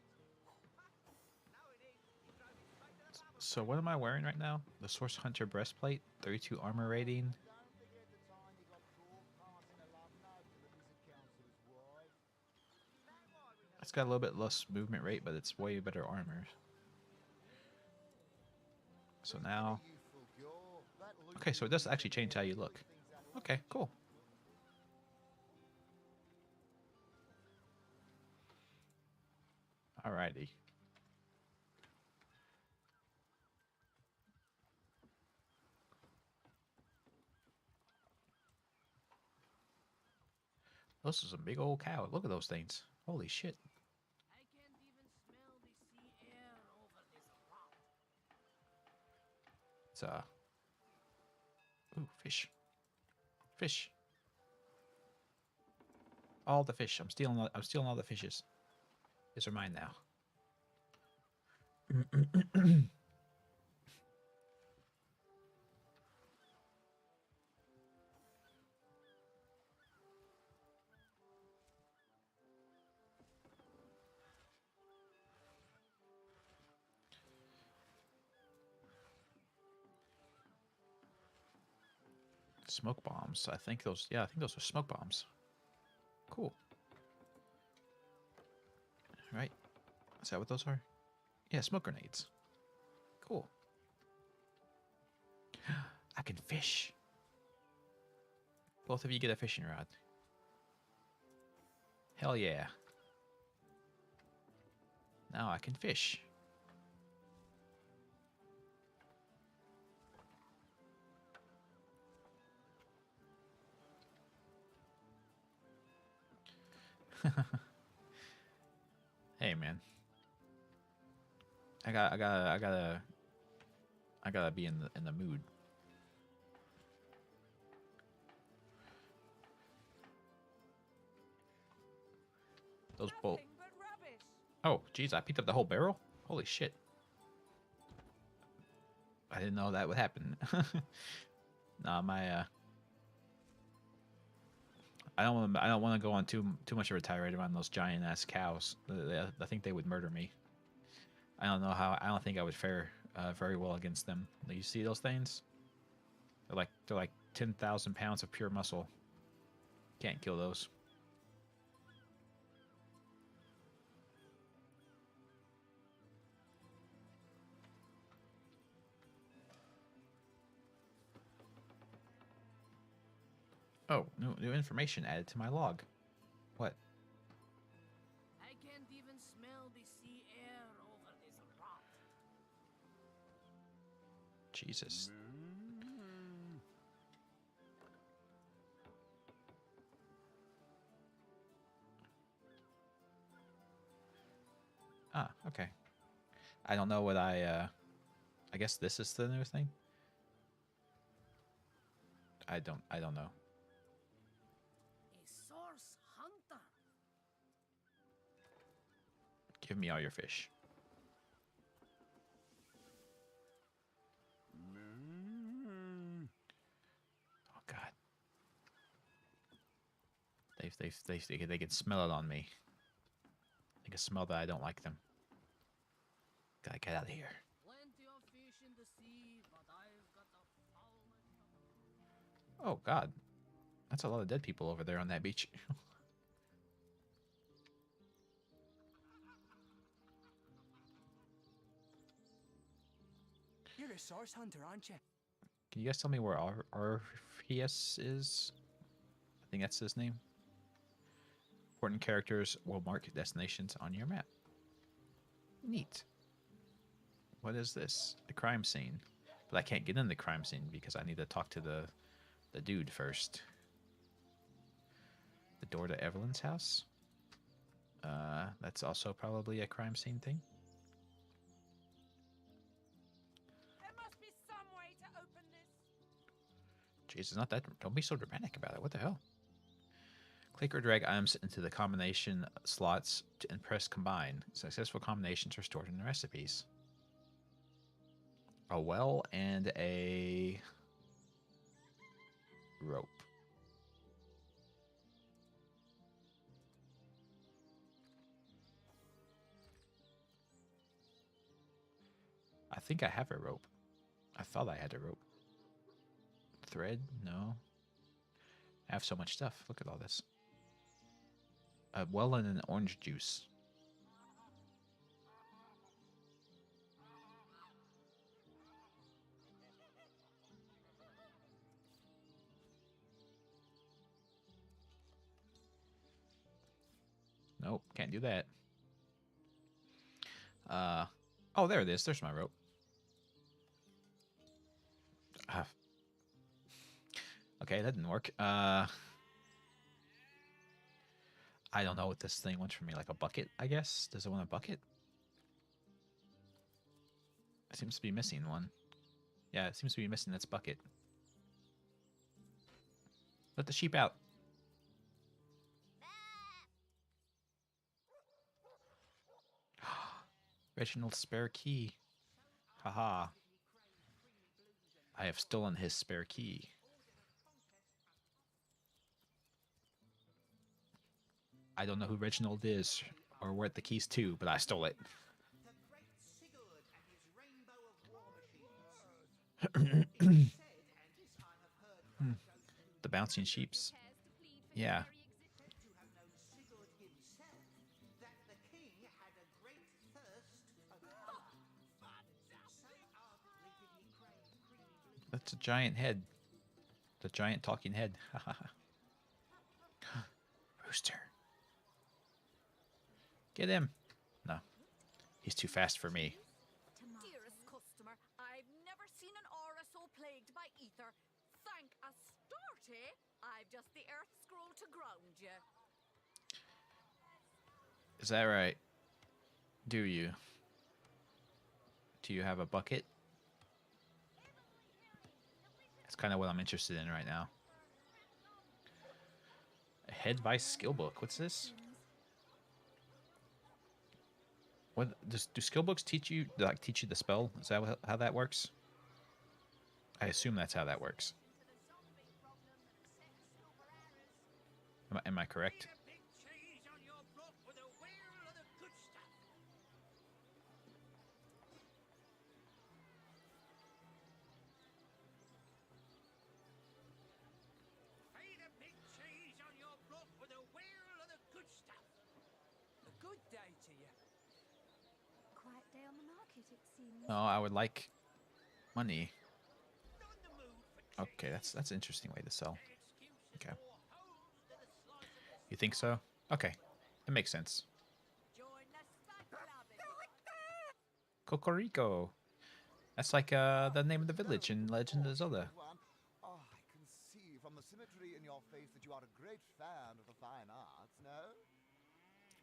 No, he didn't. He drove it straight to the pub and So what am I wearing right now? The Source Hunter breastplate, 32 armor rating. Don't forget the time he got got a little bit less movement rate, but it's way better armor. So now... Okay, so it does actually change how you look. Okay, cool. Alrighty. Those are some big old cows. Look at those things. Holy shit. I can't even smell the sea air over this rock. It's ooh, fish. Fish. All the fish. I'm stealing all the fishes. These are mine now. Smoke bombs. I think those are smoke bombs. Cool. Right. Is that what those are? Yeah, smoke grenades. Cool. I can fish. Both of you get a fishing rod. Hell yeah. Now I can fish. Hey man. I gotta be in the mood. Those bull. Oh, geez, I picked up the whole barrel? Holy shit. I didn't know that would happen. Nah, my I don't want to go on too much of a tirade around those giant ass cows. I think they would murder me. I don't know how. I don't think I would fare very well against them. You see those things? They're like 10,000 pounds of pure muscle. Can't kill those. Oh, new information added to my log. What? I can't even smell the sea air over this rock. Jesus. Ah, okay. I don't know what I guess this is the new thing. I don't know. A source hunter. Give me all your fish. Oh God. They can smell it on me. They can smell that I don't like them. Gotta get out of here. Plenty of fish in the sea, but I've got a foul. Oh God. That's a lot of dead people over there on that beach. You're a source hunter, aren't you? Can you guys tell me where Orpheus is? I think that's his name. Important characters will mark destinations on your map. Neat. What is this? The crime scene. But I can't get in the crime scene because I need to talk to the dude first. The door to Evelyn's house? That's also probably a crime scene thing. There must be some way to open this. Jeez, not that. Don't be so dramatic about it. What the hell? Click or drag items into the combination slots and press combine. Successful combinations are stored in the recipes. A well and a rope. I think I have a rope. I thought I had a rope. Thread? No. I have so much stuff. Look at all this. A well and an orange juice. Can't do that. Oh, there it is. There's my rope. Okay, that didn't work. I don't know what this thing wants from me. Like a bucket, I guess? Does it want a bucket? It seems to be missing one. Yeah, it seems to be missing its bucket. Let the sheep out. Reginald's spare key. Haha. I have stolen his spare key. I don't know who Reginald is or what the key's to, but I stole it. The bouncing sheeps. Yeah. That's a giant head. The giant talking head. Rooster. Get him. No. He's too fast for me. Dearest customer, I've never seen an aura so plagued by ether. Thank Astarte, I've just the earth scroll to ground you. Is that right? Do you? Do you have a bucket? That's kind of what I'm interested in right now. A head vice skill book. What's this? What do skill books teach you? Like teach you the spell? Is that how that works? I assume that's how that works. Am I correct? No, I would like money. Okay, that's an interesting way to sell. Okay. You think so? Okay. It makes sense. Cocorico. That's like the name of the village in Legend of Zelda. Oh, I can see from the symmetry in your face that you are a great fan of the fine arts, no?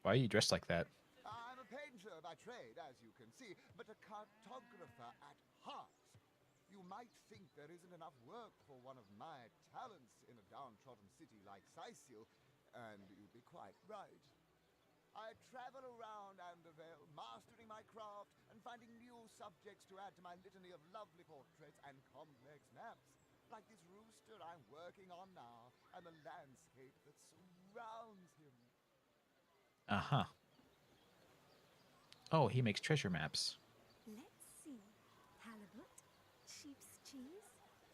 Why are you dressed like that? I'm a painter by trade, as you can see, but a cartographer at heart. You might think there isn't enough work for one of my talents in a downtrodden city like Sicil, and you'd be quite right. I travel around Andervale, mastering my craft and finding new subjects to add to my litany of lovely portraits and complex maps, like this rooster I'm working on now, and the landscape that surrounds him. Uh-huh. Oh, he makes treasure maps. Let's see. Halibut, sheep's cheese,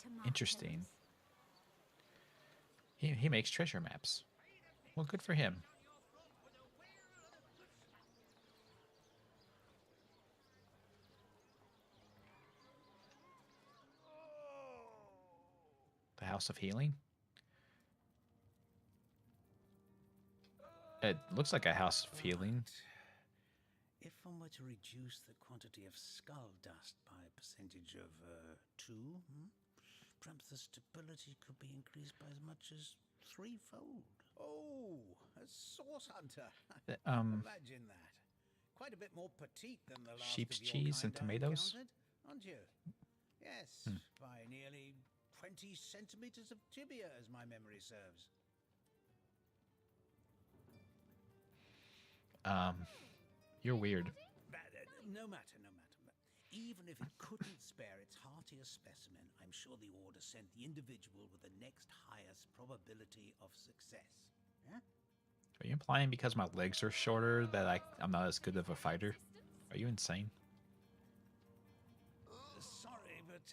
tomatoes. Interesting. He makes treasure maps. Well, good for him. The House of Healing? It looks like a House of Healing. If one were to reduce the quantity of skull dust by a percentage of 2, perhaps the stability could be increased by as much as 3-fold. Oh, a source hunter. Imagine that. Quite a bit more petite than the last Sheep's of your cheese and kind I tomatoes? encountered, aren't you? Yes, by nearly 20 centimeters of tibia, as my memory serves. You're weird. No matter. Even if it couldn't spare its heartiest specimen, I'm sure the order sent the individual with the next highest probability of success. Yeah? Are you implying because my legs are shorter that I'm not as good of a fighter? Are you insane? Sorry, but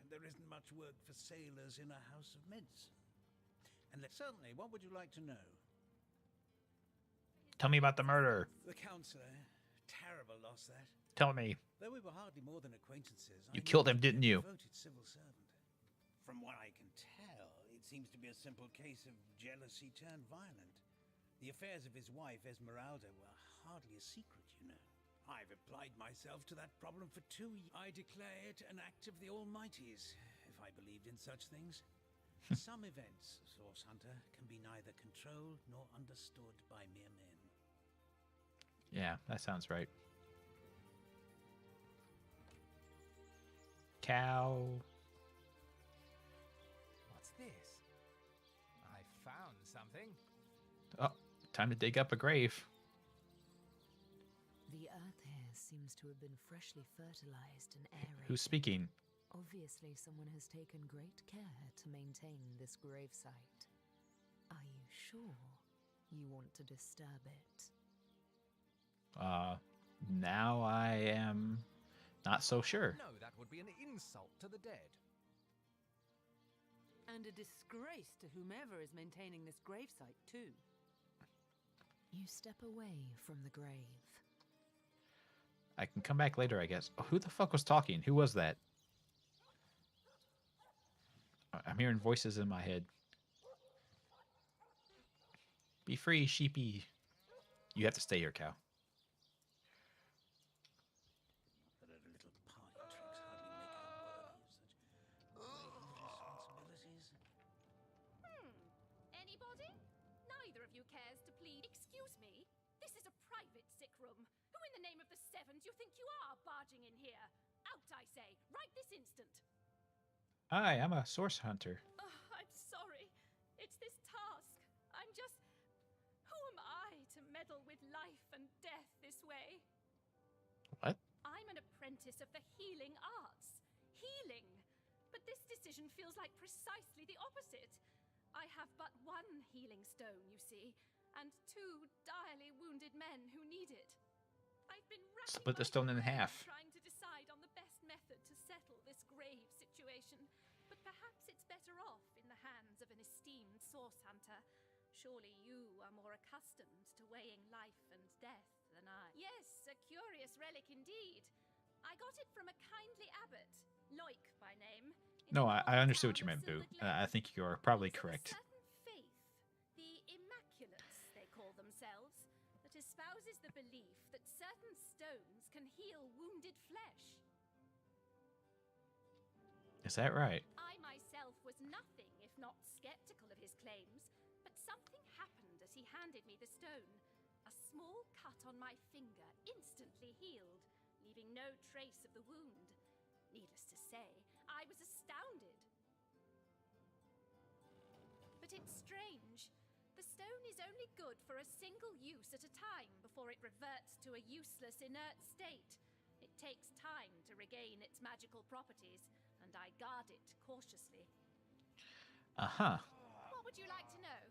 there isn't much work for sailors in a house of medicine. And certainly, what would you like to know? Tell me about the murder. The counselor. Terrible loss, that. Tell me. Though we were hardly more than acquaintances, You killed him, didn't you? Devoted civil servant. From what I can tell, it seems to be a simple case of jealousy turned violent. The affairs of his wife, Esmeralda, were hardly a secret, you know. I've applied myself to that problem for 2 years. I declare it an act of the Almighty's, if I believed in such things. Some events, Source Hunter, can be neither controlled nor understood by mere men. Yeah, that sounds right. Cow. What's this? I found something. Oh, time to dig up a grave. The earth here seems to have been freshly fertilized and aerated. Who's speaking? Obviously, someone has taken great care to maintain this gravesite. Are you sure you want to disturb it? Now I am not so sure. No, that would be an insult to the dead. And a disgrace to whomever is maintaining this gravesite, too. You step away from the grave. I can come back later, I guess. Oh, who the fuck was talking? Who was that? I'm hearing voices in my head. Be free, sheepy. You have to stay here, cow. That her little party tricks hardly make her worthy of such responsibilities. Anybody? Neither of you cares to plead. Excuse me, this is a private sick room. Who in the name of the Sevens you think you are barging in here? Out, I say, right this instant. Hi, I'm a source hunter. Oh, I'm sorry. It's this task. I'm just... Who am I to meddle with life and death this way? What? I'm an apprentice of the healing arts. Healing. But this decision feels like precisely the opposite. I have but one healing stone, you see, and 2 direly wounded men who need it. I've been Split the stone in half. trying to decide on the best method to settle this grave situation, but perhaps it's better off in the hands of an esteemed source hunter. Surely you are more accustomed to weighing life and death than I. Yes, a curious relic indeed. I got it from a kindly abbot, Loik by name. No, I understood what you meant, Boo. I think you're probably correct. Faith, the Immaculates, they call themselves, that espouses the belief that certain stones can heal wounded flesh. Is that right? I myself was nothing if not skeptical of his claims, but something happened as he handed me the stone. A small cut on my finger instantly healed, leaving no trace of the wound. Needless to say, I was astounded. But it's strange. The stone is only good for a single use at a time before it reverts to a useless, inert state. It takes time to regain its magical properties, and I guard it cautiously. Uh-huh. What would you like to know?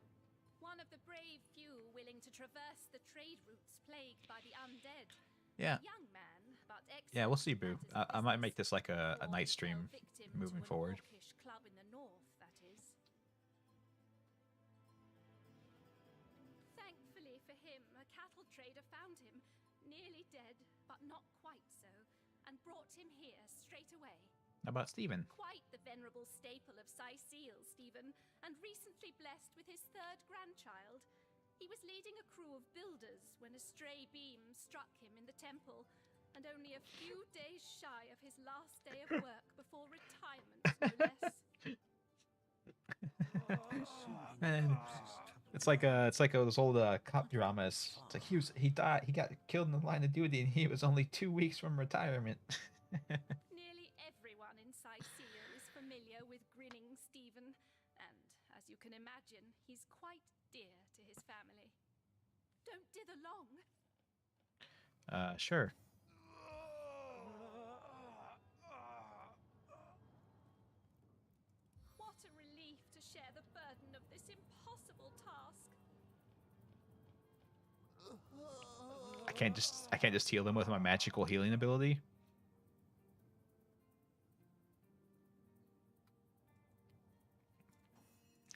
One of the brave few willing to traverse the trade routes plagued by the undead. Yeah. A young man, but Yeah, we'll see, Boo. I might make this like a night stream moving forward. club in the north, that is. Thankfully for him, a cattle trader found him, nearly dead, but not quite so, and brought him here straight away. How about Steven? Quite the venerable staple of Seal, Stephen, and recently blessed with his 3rd grandchild. He was leading a crew of builders when a stray beam struck him in the temple, and only a few days shy of his last day of work before retirement, no less. Man, it's like those old cop dramas. It's like he got killed in the line of duty, and he was only 2 weeks from retirement. Nearly everyone in Seal is familiar with grinning Stephen, and as you can imagine, he's quite dear to his family. Don't dither long. Sure. What a relief to share the burden of this impossible task. I can't just heal them with my magical healing ability.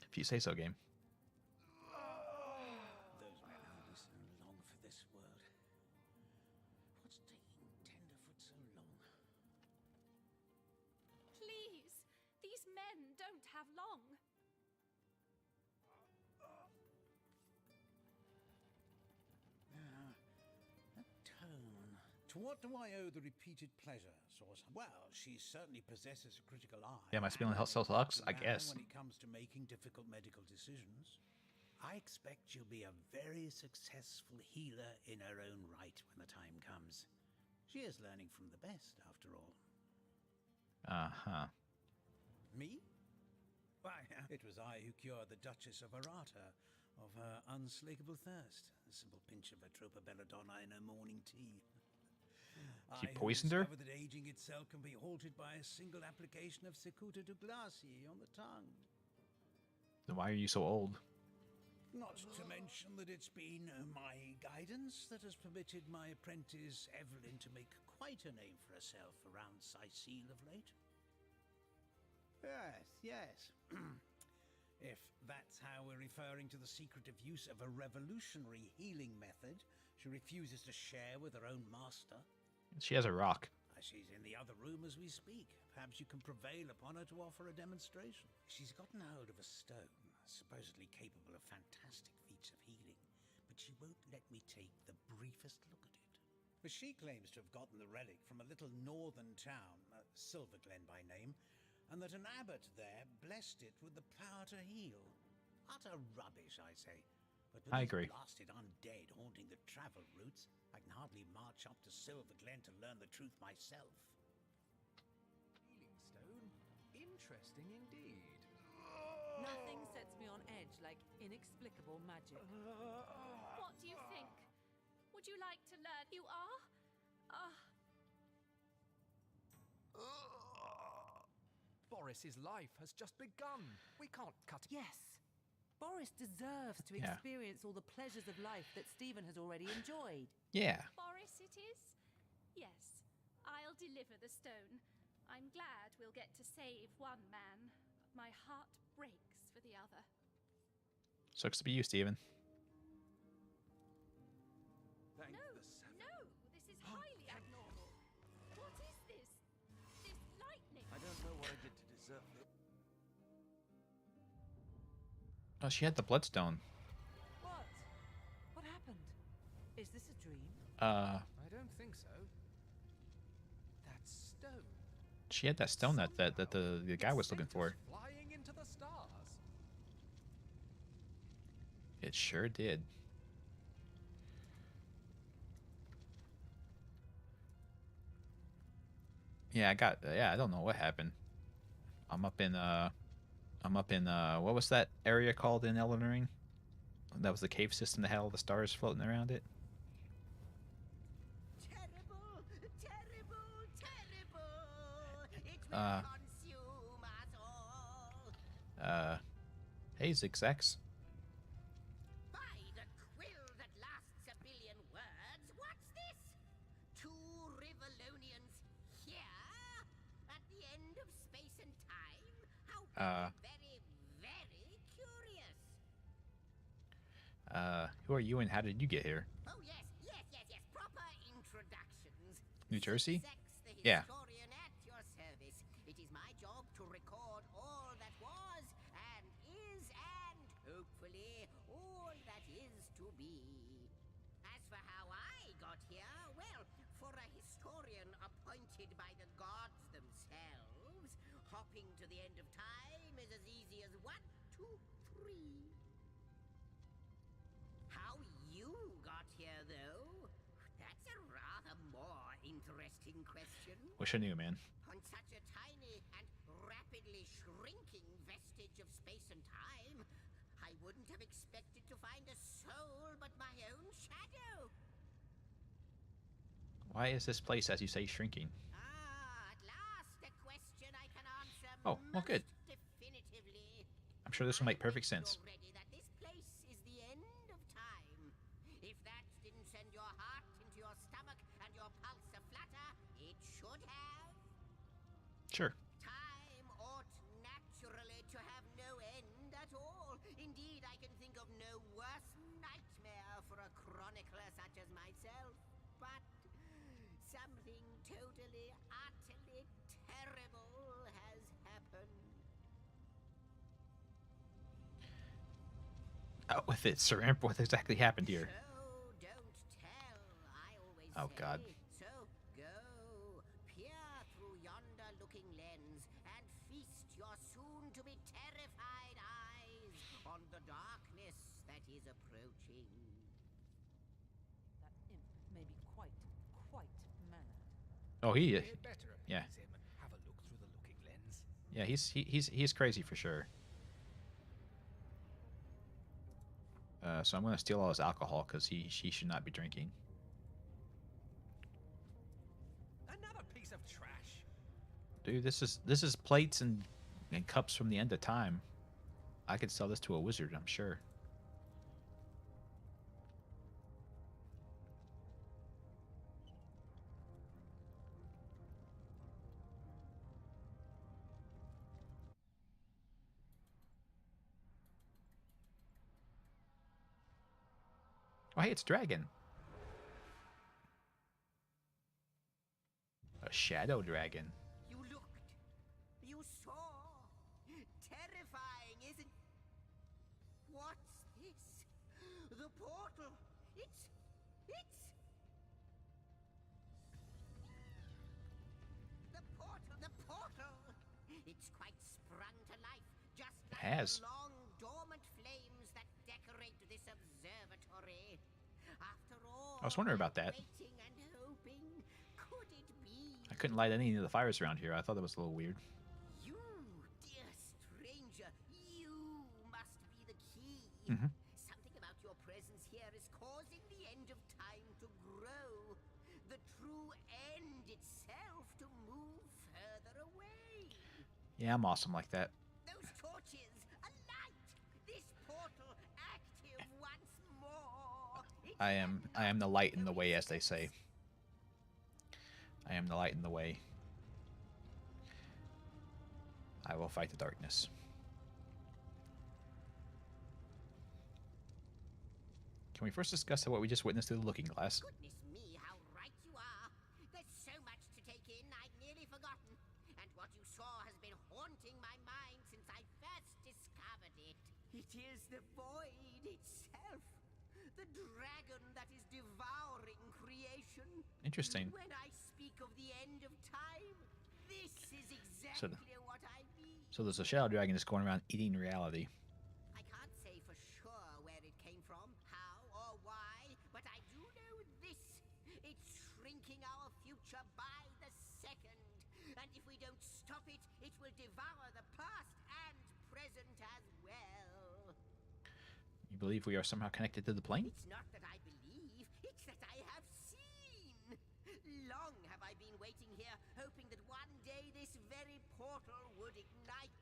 If you say so, game. Those men who listen long for this world. What's taking Tenderfoot so long? Please, these men don't have long. To what do I owe the repeated pleasure, Source? Well, she certainly possesses a critical eye. Yeah, my spelling and health still sucks, I now guess. when it comes to making difficult medical decisions. I expect she'll be a very successful healer in her own right when the time comes. She is learning from the best, after all. Uh-huh. Me? Why, it was I who cured the Duchess of Arata of her unslakable thirst. A simple pinch of Atropa belladonna in her morning tea. He poisoned her? I discovered that aging itself can be halted by a single application of Cicuta douglasii on the tongue. Then why are you so old? Not to mention that it's been my guidance that has permitted my apprentice Evelyn to make quite a name for herself around Sicile of late. Yes. If that's how we're referring to the secretive use of a revolutionary healing method she refuses to share with her own master. She has a rock. She's in the other room as we speak. Perhaps you can prevail upon her to offer a demonstration. She's gotten hold of a stone, supposedly capable of fantastic feats of healing, but she won't let me take the briefest look at it. But she claims to have gotten the relic from a little northern town, Silverglen by name, and that an abbot there blessed it with the power to heal. Utter rubbish, I say. But with I these agree. blasted undead haunting the travel routes, I can hardly march up to Silverglen to learn the truth myself. Healing stone? Interesting indeed. Nothing sets me on edge like inexplicable magic. What do you think? Would you like to learn? You are? Boris's life has just begun. We can't cut it. Yes. Boris deserves to Yeah. experience all the pleasures of life that Stephen has already enjoyed. Yeah. Boris it is? Yes. I'll deliver the stone. I'm glad we'll get to save one man. My heart breaks for the other. Sucks to be you, Steven. Thank No, the seven. no, this is highly abnormal. What is this? This lightning? I don't know what I did to deserve it. Oh, she had the bloodstone. What? What happened? Is this a dream? I don't think so. That stone. She had that stone that the guy was looking for. Flying into the stars. It sure did. Yeah, I don't know what happened. I'm up in what was that area called in Elden Ring? That was the cave system that had all the stars floating around it. Terrible, terrible, terrible. It will consume us all. Hey, Zigzags. By the quill that lasts a billion words, what's this? Two Rivalonians here? At the end of space and time? How very, very curious. Who are you and how did you get here? Oh, yes. Proper introductions. New Jersey? Sex, the Yeah. historian at your service. It is my job to record all that was and is and hopefully all that is to be. As for how I got here, well, for a historian appointed by the gods themselves, hopping to the end of time is as easy as 1, 2, 3. How you got here, though? That's a rather more interesting question. Wish I knew, man. On such a tiny and rapidly shrinking vestige of space and time, I wouldn't have expected to find a soul but my own shadow. Why is this place, as you say, shrinking? At last, a question I can answer Oh, well, good. definitively. I'm sure this will make perfect sense. Already that this place is the end of time. If that didn't send your heart into your stomach and your pulse a-flutter, it should have. Sure. Time ought naturally to have no end at all. Indeed, I can think of no worse nightmare for a chronicler such as myself. But something totally, utterly terrible has happened. Out with it, Sir Imp. What exactly happened here? So don't tell, I always Oh, say. God. So to be terrified eyes on the darkness that is approaching. That imp may be quite mad. Oh, he is. We'd better Yeah. appease him and have a look through the looking lens. Yeah, he's crazy for sure. So I'm gonna steal all his alcohol because he should not be drinking. Another piece of trash. Dude, this is plates and cups from the end of time. I could sell this to a wizard, I'm sure. Oh, hey, it's Dragon. A shadow dragon. You looked. You saw. Terrifying, isn't... What's this? The portal. It's... The portal. It's quite sprung to life, just like has. the long dormant flames that decorate this observatory. After all, I was wondering about that. waiting and hoping, could it be? I couldn't light any of the fires around here. I thought that was a little weird. You, dear stranger, you must be the key. Mm-hmm. Something about your presence here is causing the end of time to grow. The true end itself to move further away. Yeah, I'm awesome like that. Those torches, a light. This portal active once more. I am the light in the way, as they say. I am the light in the way. I will fight the darkness. Can we first discuss what we just witnessed through the looking glass? Goodness me, how right you are. There's so much to take in, I'd nearly forgotten. And what you saw has been haunting my mind since I first discovered it. It is the void itself. The dragon that is devouring creation. Interesting. When I speak of the end of time, this is exactly what I mean. So there's a shadow dragon just going around eating reality. I can't say for sure where it came from, how or why, but I do know this. It's shrinking our future by the second. And if we don't stop it, it will devour the past and present as well. You believe we are somehow connected to the plane? It's not that I believe, it's that I have seen. Long have I been waiting here, hoping that one day this very portal would ignite.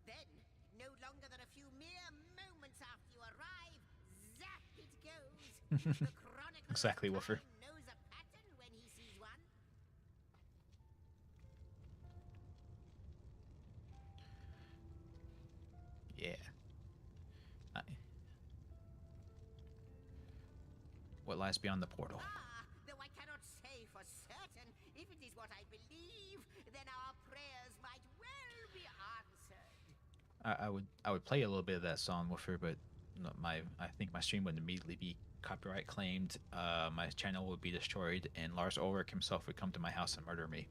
Then, no longer than a few mere moments after you arrive, zap it goes. The Chronicle Exactly, of Woofer. Time knows a pattern when he sees one. Yeah. What lies beyond the portal? Though I cannot say for certain, if it is what I believe, then our prayers might well be answered. I would play a little bit of that song with her, but I think my stream would immediately be copyright claimed. My channel would be destroyed, and Lars Ulrich himself would come to my house and murder me.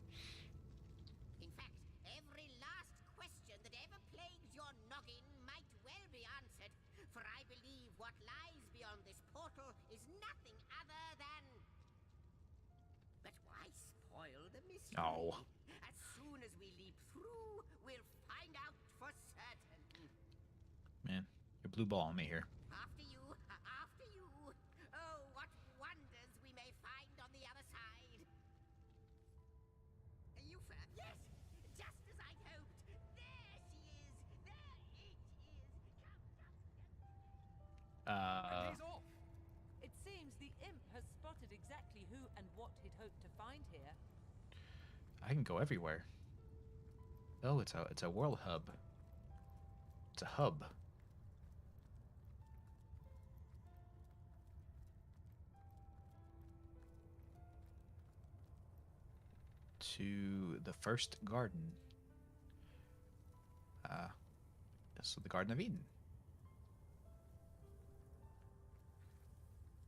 In fact, every last question that ever plagues your noggin might well be answered, for I believe what lies beyond this portal is nothing other than... But why spoil the mystery? Oh. As soon as we leap through, we'll find out for certain. Man, you're blue balling me here. After you, after you. Oh, what wonders we may find on the other side. Yufa, yes, just as I'd hoped. There she is. There it is. And he's off. It seems the imp has spotted exactly who and what he'd hoped to find here. I can go everywhere. Oh, it's a world hub. It's a hub. To the first garden. So the Garden of Eden.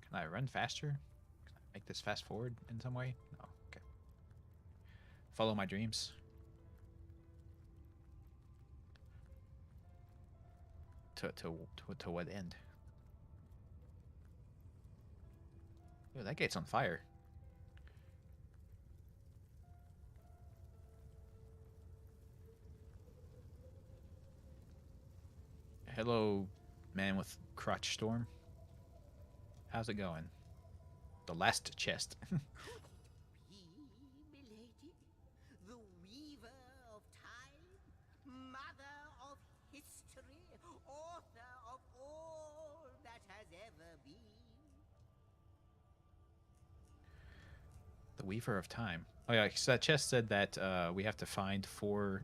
Can I run faster? Can I make this fast forward in some way? No. Okay. Follow my dreams. To what end? Ooh, that gate's on fire. Hello, man with crotch storm. How's it going? The last chest. He, milady, the weaver of time, mother of history, author of all that has ever been. The Weaver of Time. Oh yeah, so that chest said that we have to find 4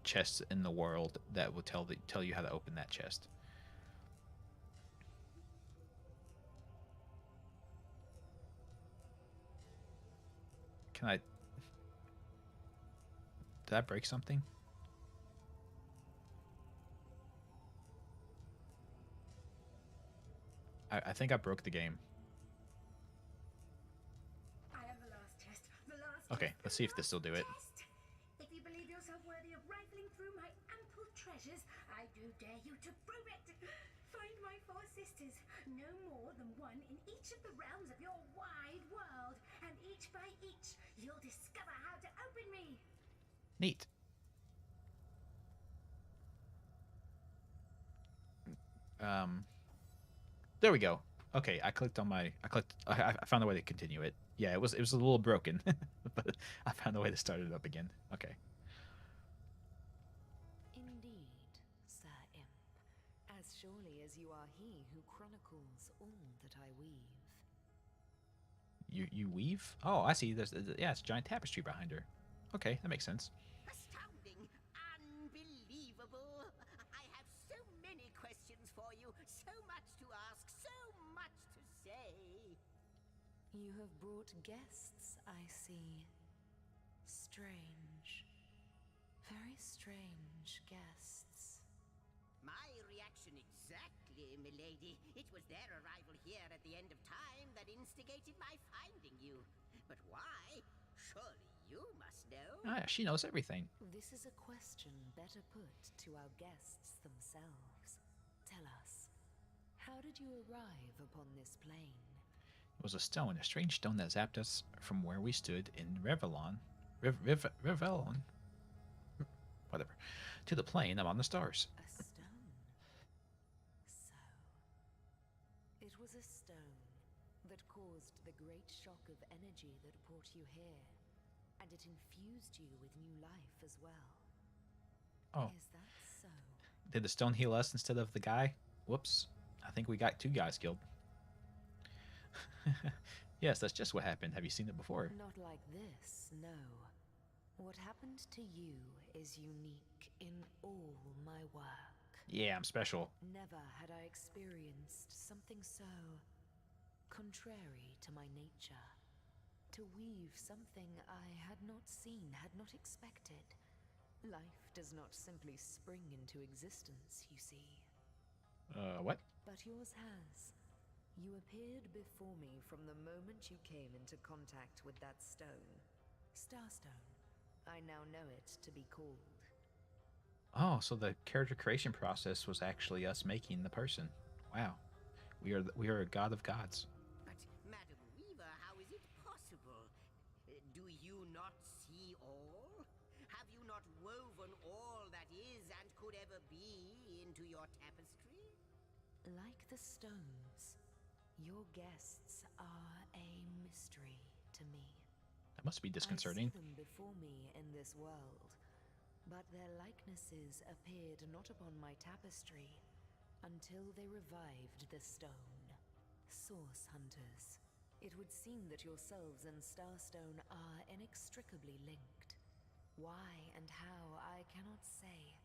chests in the world that will tell you how to open that chest. Can I? Did I break something? I think I broke the game. I am the last chest. The last Okay, let's see if this will do it. chest. If you believe yourself worthy of rifling through my ample treasures, I do dare you to prove it. Find my 4 sisters, no more than one in each of the realms of your wide world, and each by each, you'll discover how to open me. Neat. There we go. Okay, I clicked on my. I found a way to continue it. Yeah, it was a little broken, but I found a way to start it up again. Okay. Indeed, Sir Imp, as surely as you are he who chronicles all that I weave. You weave? Oh, I see. There's yeah, it's a giant tapestry behind her. Okay, that makes sense. Astounding! Unbelievable! I have so many questions for you, so much to ask, so much to say. You have brought guests, I see. Strange. Very strange guests. My reaction exactly, milady. It was their arrival here at the end of time that instigated my finding you. But why? Surely you must know. Ah, she knows everything. This is a question better put to our guests themselves. Tell us, how did you arrive upon this plane? It was a stone, a strange stone that zapped us from where we stood in Revelon. Revelon? Whatever. To the plane among the stars. A stone. So, it was a stone that caused the great shock of energy that brought you here, and it infused you with new life as well. Oh. Is that so? Did the stone heal us instead of the guy? Whoops. I think we got 2 guys killed. Yes, that's just what happened. Have you seen it before? Not like this, no. What happened to you is unique in all my work. Yeah, I'm special. Never had I experienced something so contrary to my nature. To weave something I had not seen, had not expected. Life does not simply spring into existence, you see. What? But yours has. You appeared before me from the moment you came into contact with that stone. Starstone. I now know it to be called. Oh, so the character creation process was actually us making the person. Wow. We are a god of gods. But, Madam Weaver, how is it possible? Do you not see all? Have you not woven all that is and could ever be into your tapestry? Like the stones, your guests are a mystery to me. That must be disconcerting. I see them before me in this world, but their likenesses appeared not upon my tapestry until they revived the stone. Source hunters. It would seem that yourselves and Starstone are inextricably linked. Why and how, I cannot say,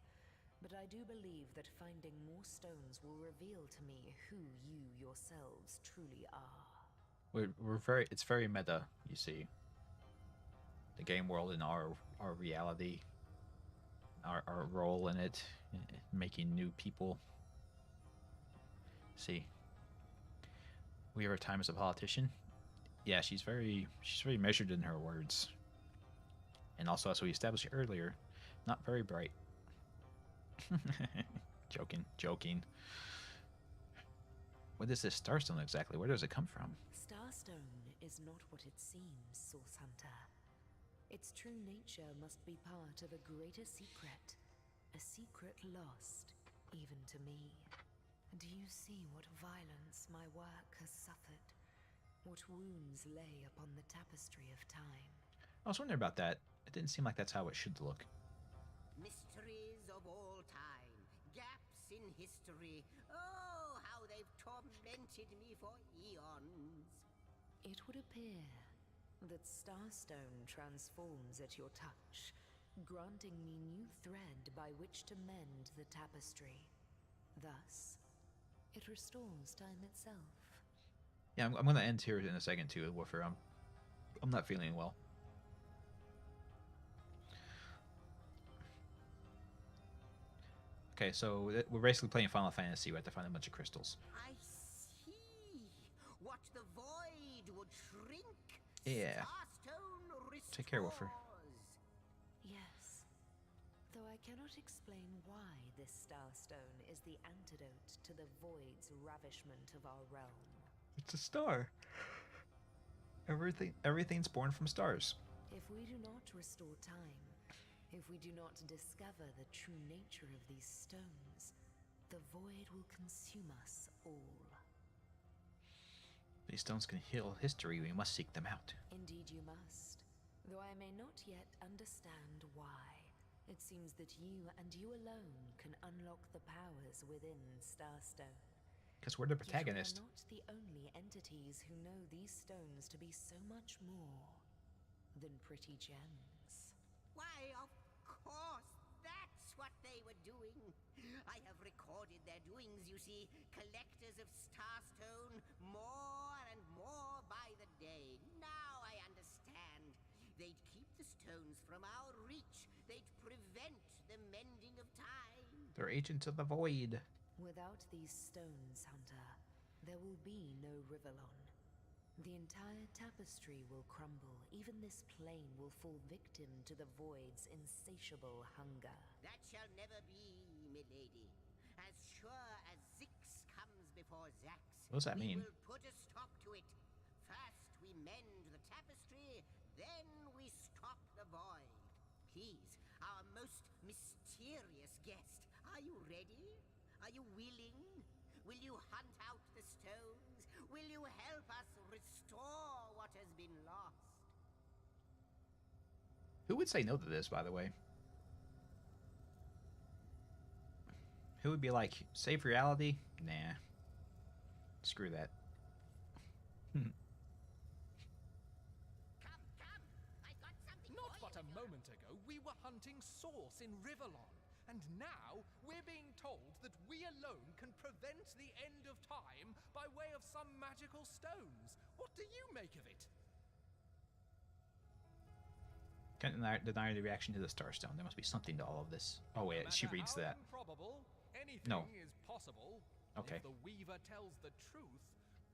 but I do believe that finding more stones will reveal to me who you yourselves truly are. It's very meta, you see. The game world and our reality, our role in it, making new people. See, we are a time as a politician. Yeah, she's very measured in her words, and also as we established earlier, not very bright. Joking, joking. What is this Starstone exactly? Where does it come from? Starstone is not what it seems, Source Hunter. Its true nature must be part of a greater secret. A secret lost, even to me. Do you see what violence my work has suffered? What wounds lay upon the tapestry of time? I was wondering about that. It didn't seem like that's how it should look. Mysteries of all time, gaps in history. Oh, how they've tormented me for eons. It would appear that Starstone transforms at your touch, granting me new thread by which to mend the tapestry. Thus, it restores time itself. Yeah, I'm going to end here in a second too, Woofer. I'm not feeling well. Okay, so we're basically playing Final Fantasy. We have to find a bunch of crystals. I see. What the void would shrink. Yeah. Take care, Woofer. Yes. Though I cannot explain why this Starstone is the antidote to the void's ravishment of our realm. It's a star. Everything's born from stars. If we do not restore time, if we do not discover the true nature of these stones, the void will consume us all. These stones can heal history. We must seek them out. Indeed you must. Though I may not yet understand why. It seems that you and you alone can unlock the powers within Starstone. Because we're the protagonist. Yet we are not the only entities who know these stones to be so much more than pretty gems. Why, of course, that's what they were doing. I have recorded their doings, you see. Collectors of Starstone, more and more by the day. Now I understand. They'd keep the stones from our reach. They'd prevent the mending of time. They're agents of the void. Without these stones, Hunter, there will be no Rivellon. The entire tapestry will crumble. Even this plane will fall victim to the void's insatiable hunger. That shall never be, milady. As sure as Zix comes before Zax, what does that mean? We will put a stop to it. First we mend the tapestry, then we stop the void. Please, our most mysterious guest, are you ready? Are you willing? Will you hunt out the stones? Will you help us restore what has been lost? Who would say no to this, by the way? Who would be like, save reality? Nah. Screw that. Not but a moment ago, we were hunting Source in Rivellon. And now, we're being told that we alone can prevent the end of time by way of some magical stones. What do you make of it? Can't deny the reaction to the Starstone. There must be something to all of this. Oh wait, she reads that. Improbable, anything No. is possible. Okay. If the Weaver tells the truth,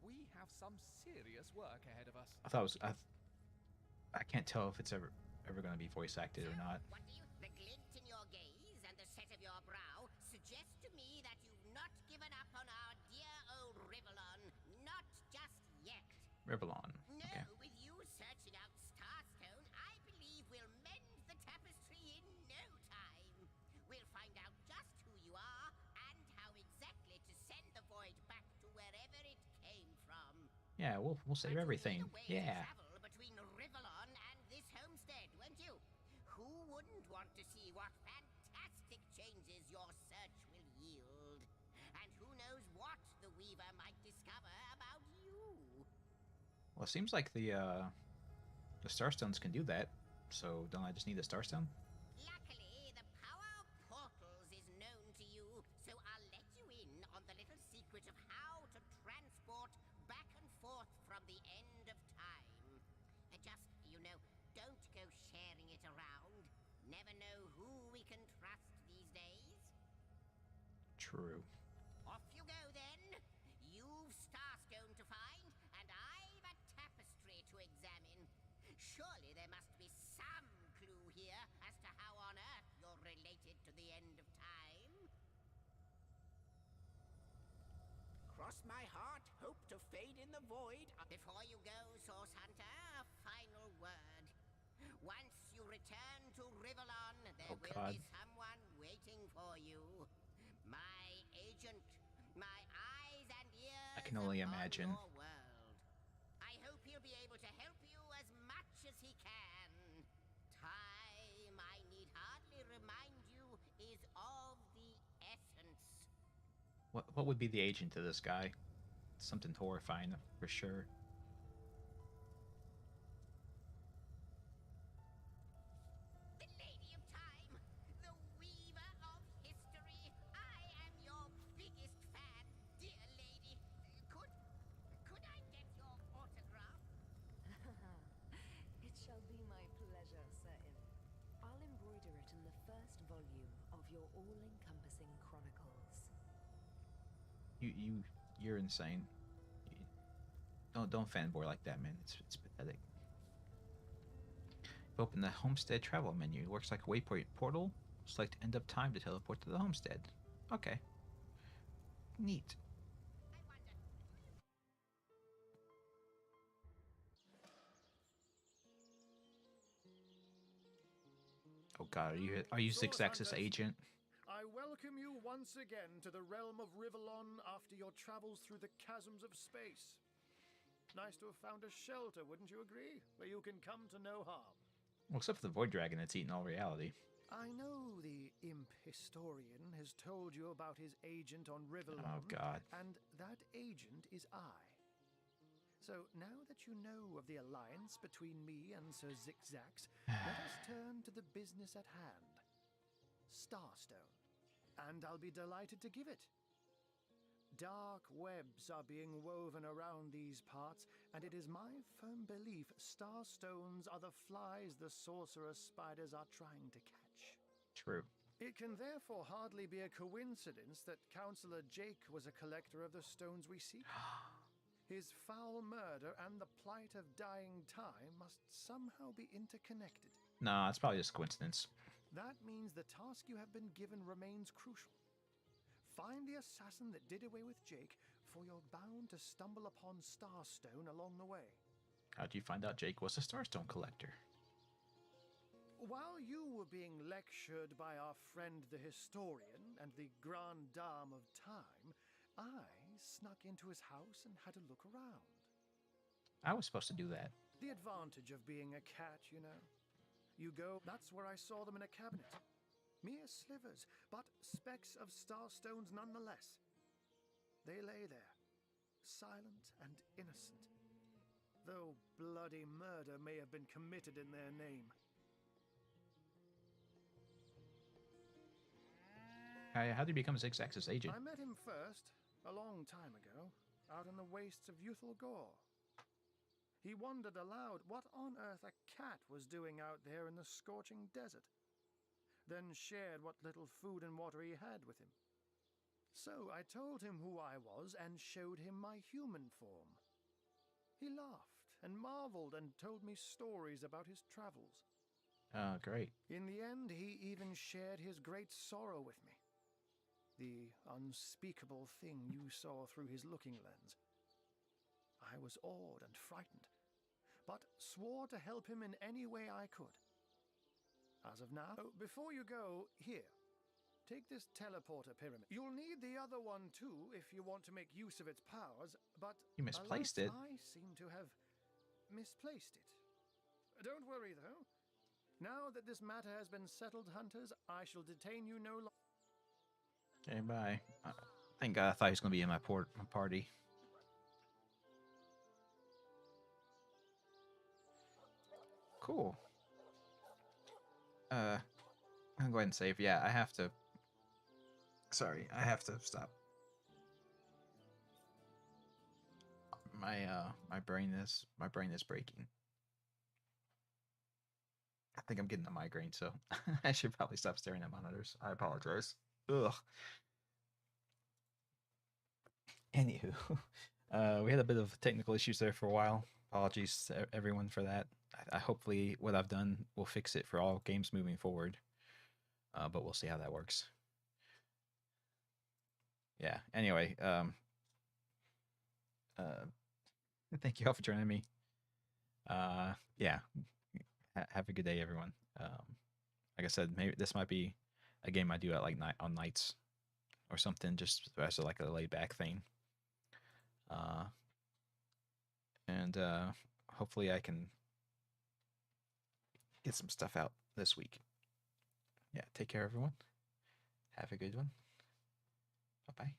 we have some serious work ahead of us. I thought it was. I can't tell if it's ever going to be voice acted or not. What do you... The glint in your gaze and the set of your brow suggest to me that you've not given up on our dear old Rivellon. Not just yet. Rivellon. No, Okay. with you searching out Starstone, I believe we'll mend the tapestry in no time. We'll find out just who you are and how exactly to send the void back to wherever it came from. Yeah, we'll save everything. Yeah. Travel between Rivellon and this homestead, won't you? Who wouldn't want to see what fantastic changes your search will yield? And who knows what the Weaver might discover about you? Well, it seems like the Starstones can do that. So don't I just need the Starstone? Luckily, the power of portals is known to you, so I'll let you in on the little secret of how to transport back and forth from the end of time. Just, you know, don't go sharing it around. Never know who we can trust these days. True. Off you go then. You've Starstone to find, and I've a tapestry to examine. Surely there must be some clue here as to how on earth you're related to the end of time. cross my heart, hope to fade in the void. Before you go, Source Hunter, a final word. Once you return to Rivellon, there will be someone waiting for you. My agent, my eyes and ears I can only upon imagine. your world. I hope he'll be able to help you as much as he can. Time, I need hardly remind you, is of the essence. What would be the agent to this guy? Something horrifying for sure. The Lady of Time, the weaver of history. I am your biggest fan, dear lady. Could I get your autograph? It shall be my pleasure, Sir Imp. I'll embroider it in the first volume of your all-encompassing chronicles. You're insane. Don't fanboy like that, man. It's pathetic. Open the homestead travel menu. It works like a waypoint portal. Select end of time to teleport to the homestead. Okay. Neat. Oh god, are you Six Axis agent? I welcome you once again to the realm of Rivellon after your travels through the chasms of space. Nice to have found a shelter, wouldn't you agree? Where you can come to no harm. Well, except for the Void Dragon that's eaten all reality. I know the imp historian has told you about his agent on Rivellon. Oh god. And that agent is I. So now that you know of the alliance between me and Sir Zigzax, let us turn to the business at hand. Starstone. And I'll be delighted to give it. Dark webs are being woven around these parts, and it is my firm belief starstones are the flies the sorcerer spiders are trying to catch. True. It can therefore hardly be a coincidence that Councillor Jake was a collector of the stones we seek. His foul murder and the plight of dying time must somehow be interconnected. Nah, it's probably just a coincidence. That means the task you have been given remains crucial. Find the assassin that did away with Jake, for you're bound to stumble upon Starstone along the way. How'd you find out Jake was a Starstone collector? While you were being lectured by our friend the historian and the grande dame of time, I snuck into his house and had a look around. I was supposed to do that. The advantage of being a cat, you know. You go, that's where I saw them in a cabinet. Mere slivers, but specks of starstones nonetheless. They lay there, silent and innocent, though bloody murder may have been committed in their name. How did you become a Six Axis agent? I met him first, a long time ago, out in the wastes of Youthful Gore. He wondered aloud what on earth a cat was doing out there in the scorching desert, then shared what little food and water he had with him. So I told him who I was and showed him my human form. He laughed and marveled and told me stories about his travels. Oh, great. In the end, he even shared his great sorrow with me. The unspeakable thing you saw through his looking lens. I was awed and frightened, but swore to help him in any way I could. As of now, before you go, here, take this teleporter pyramid. You'll need the other one too if you want to make use of its powers, but you misplaced it. I seem to have misplaced it. Don't worry though. Now that this matter has been settled, hunters, I shall detain you no longer. Okay, bye. Thank God, I thought he was going to be in my party. Cool. I'll go ahead and save. Yeah, I have to. Sorry, I have to stop. My brain is breaking. I think I'm getting a migraine, so I should probably stop staring at monitors. I apologize. Ugh. Anywho, we had a bit of technical issues there for a while. Apologies to everyone for that. I hopefully what I've done will fix it for all games moving forward. But we'll see how that works. Yeah, anyway, thank you all for joining me. Yeah, have a good day, everyone. Like I said, maybe this might be a game I do at like night on nights or something, just as like a laid back thing. And hopefully I can get some stuff out this week. Yeah, take care, everyone. Have a good one. Bye bye.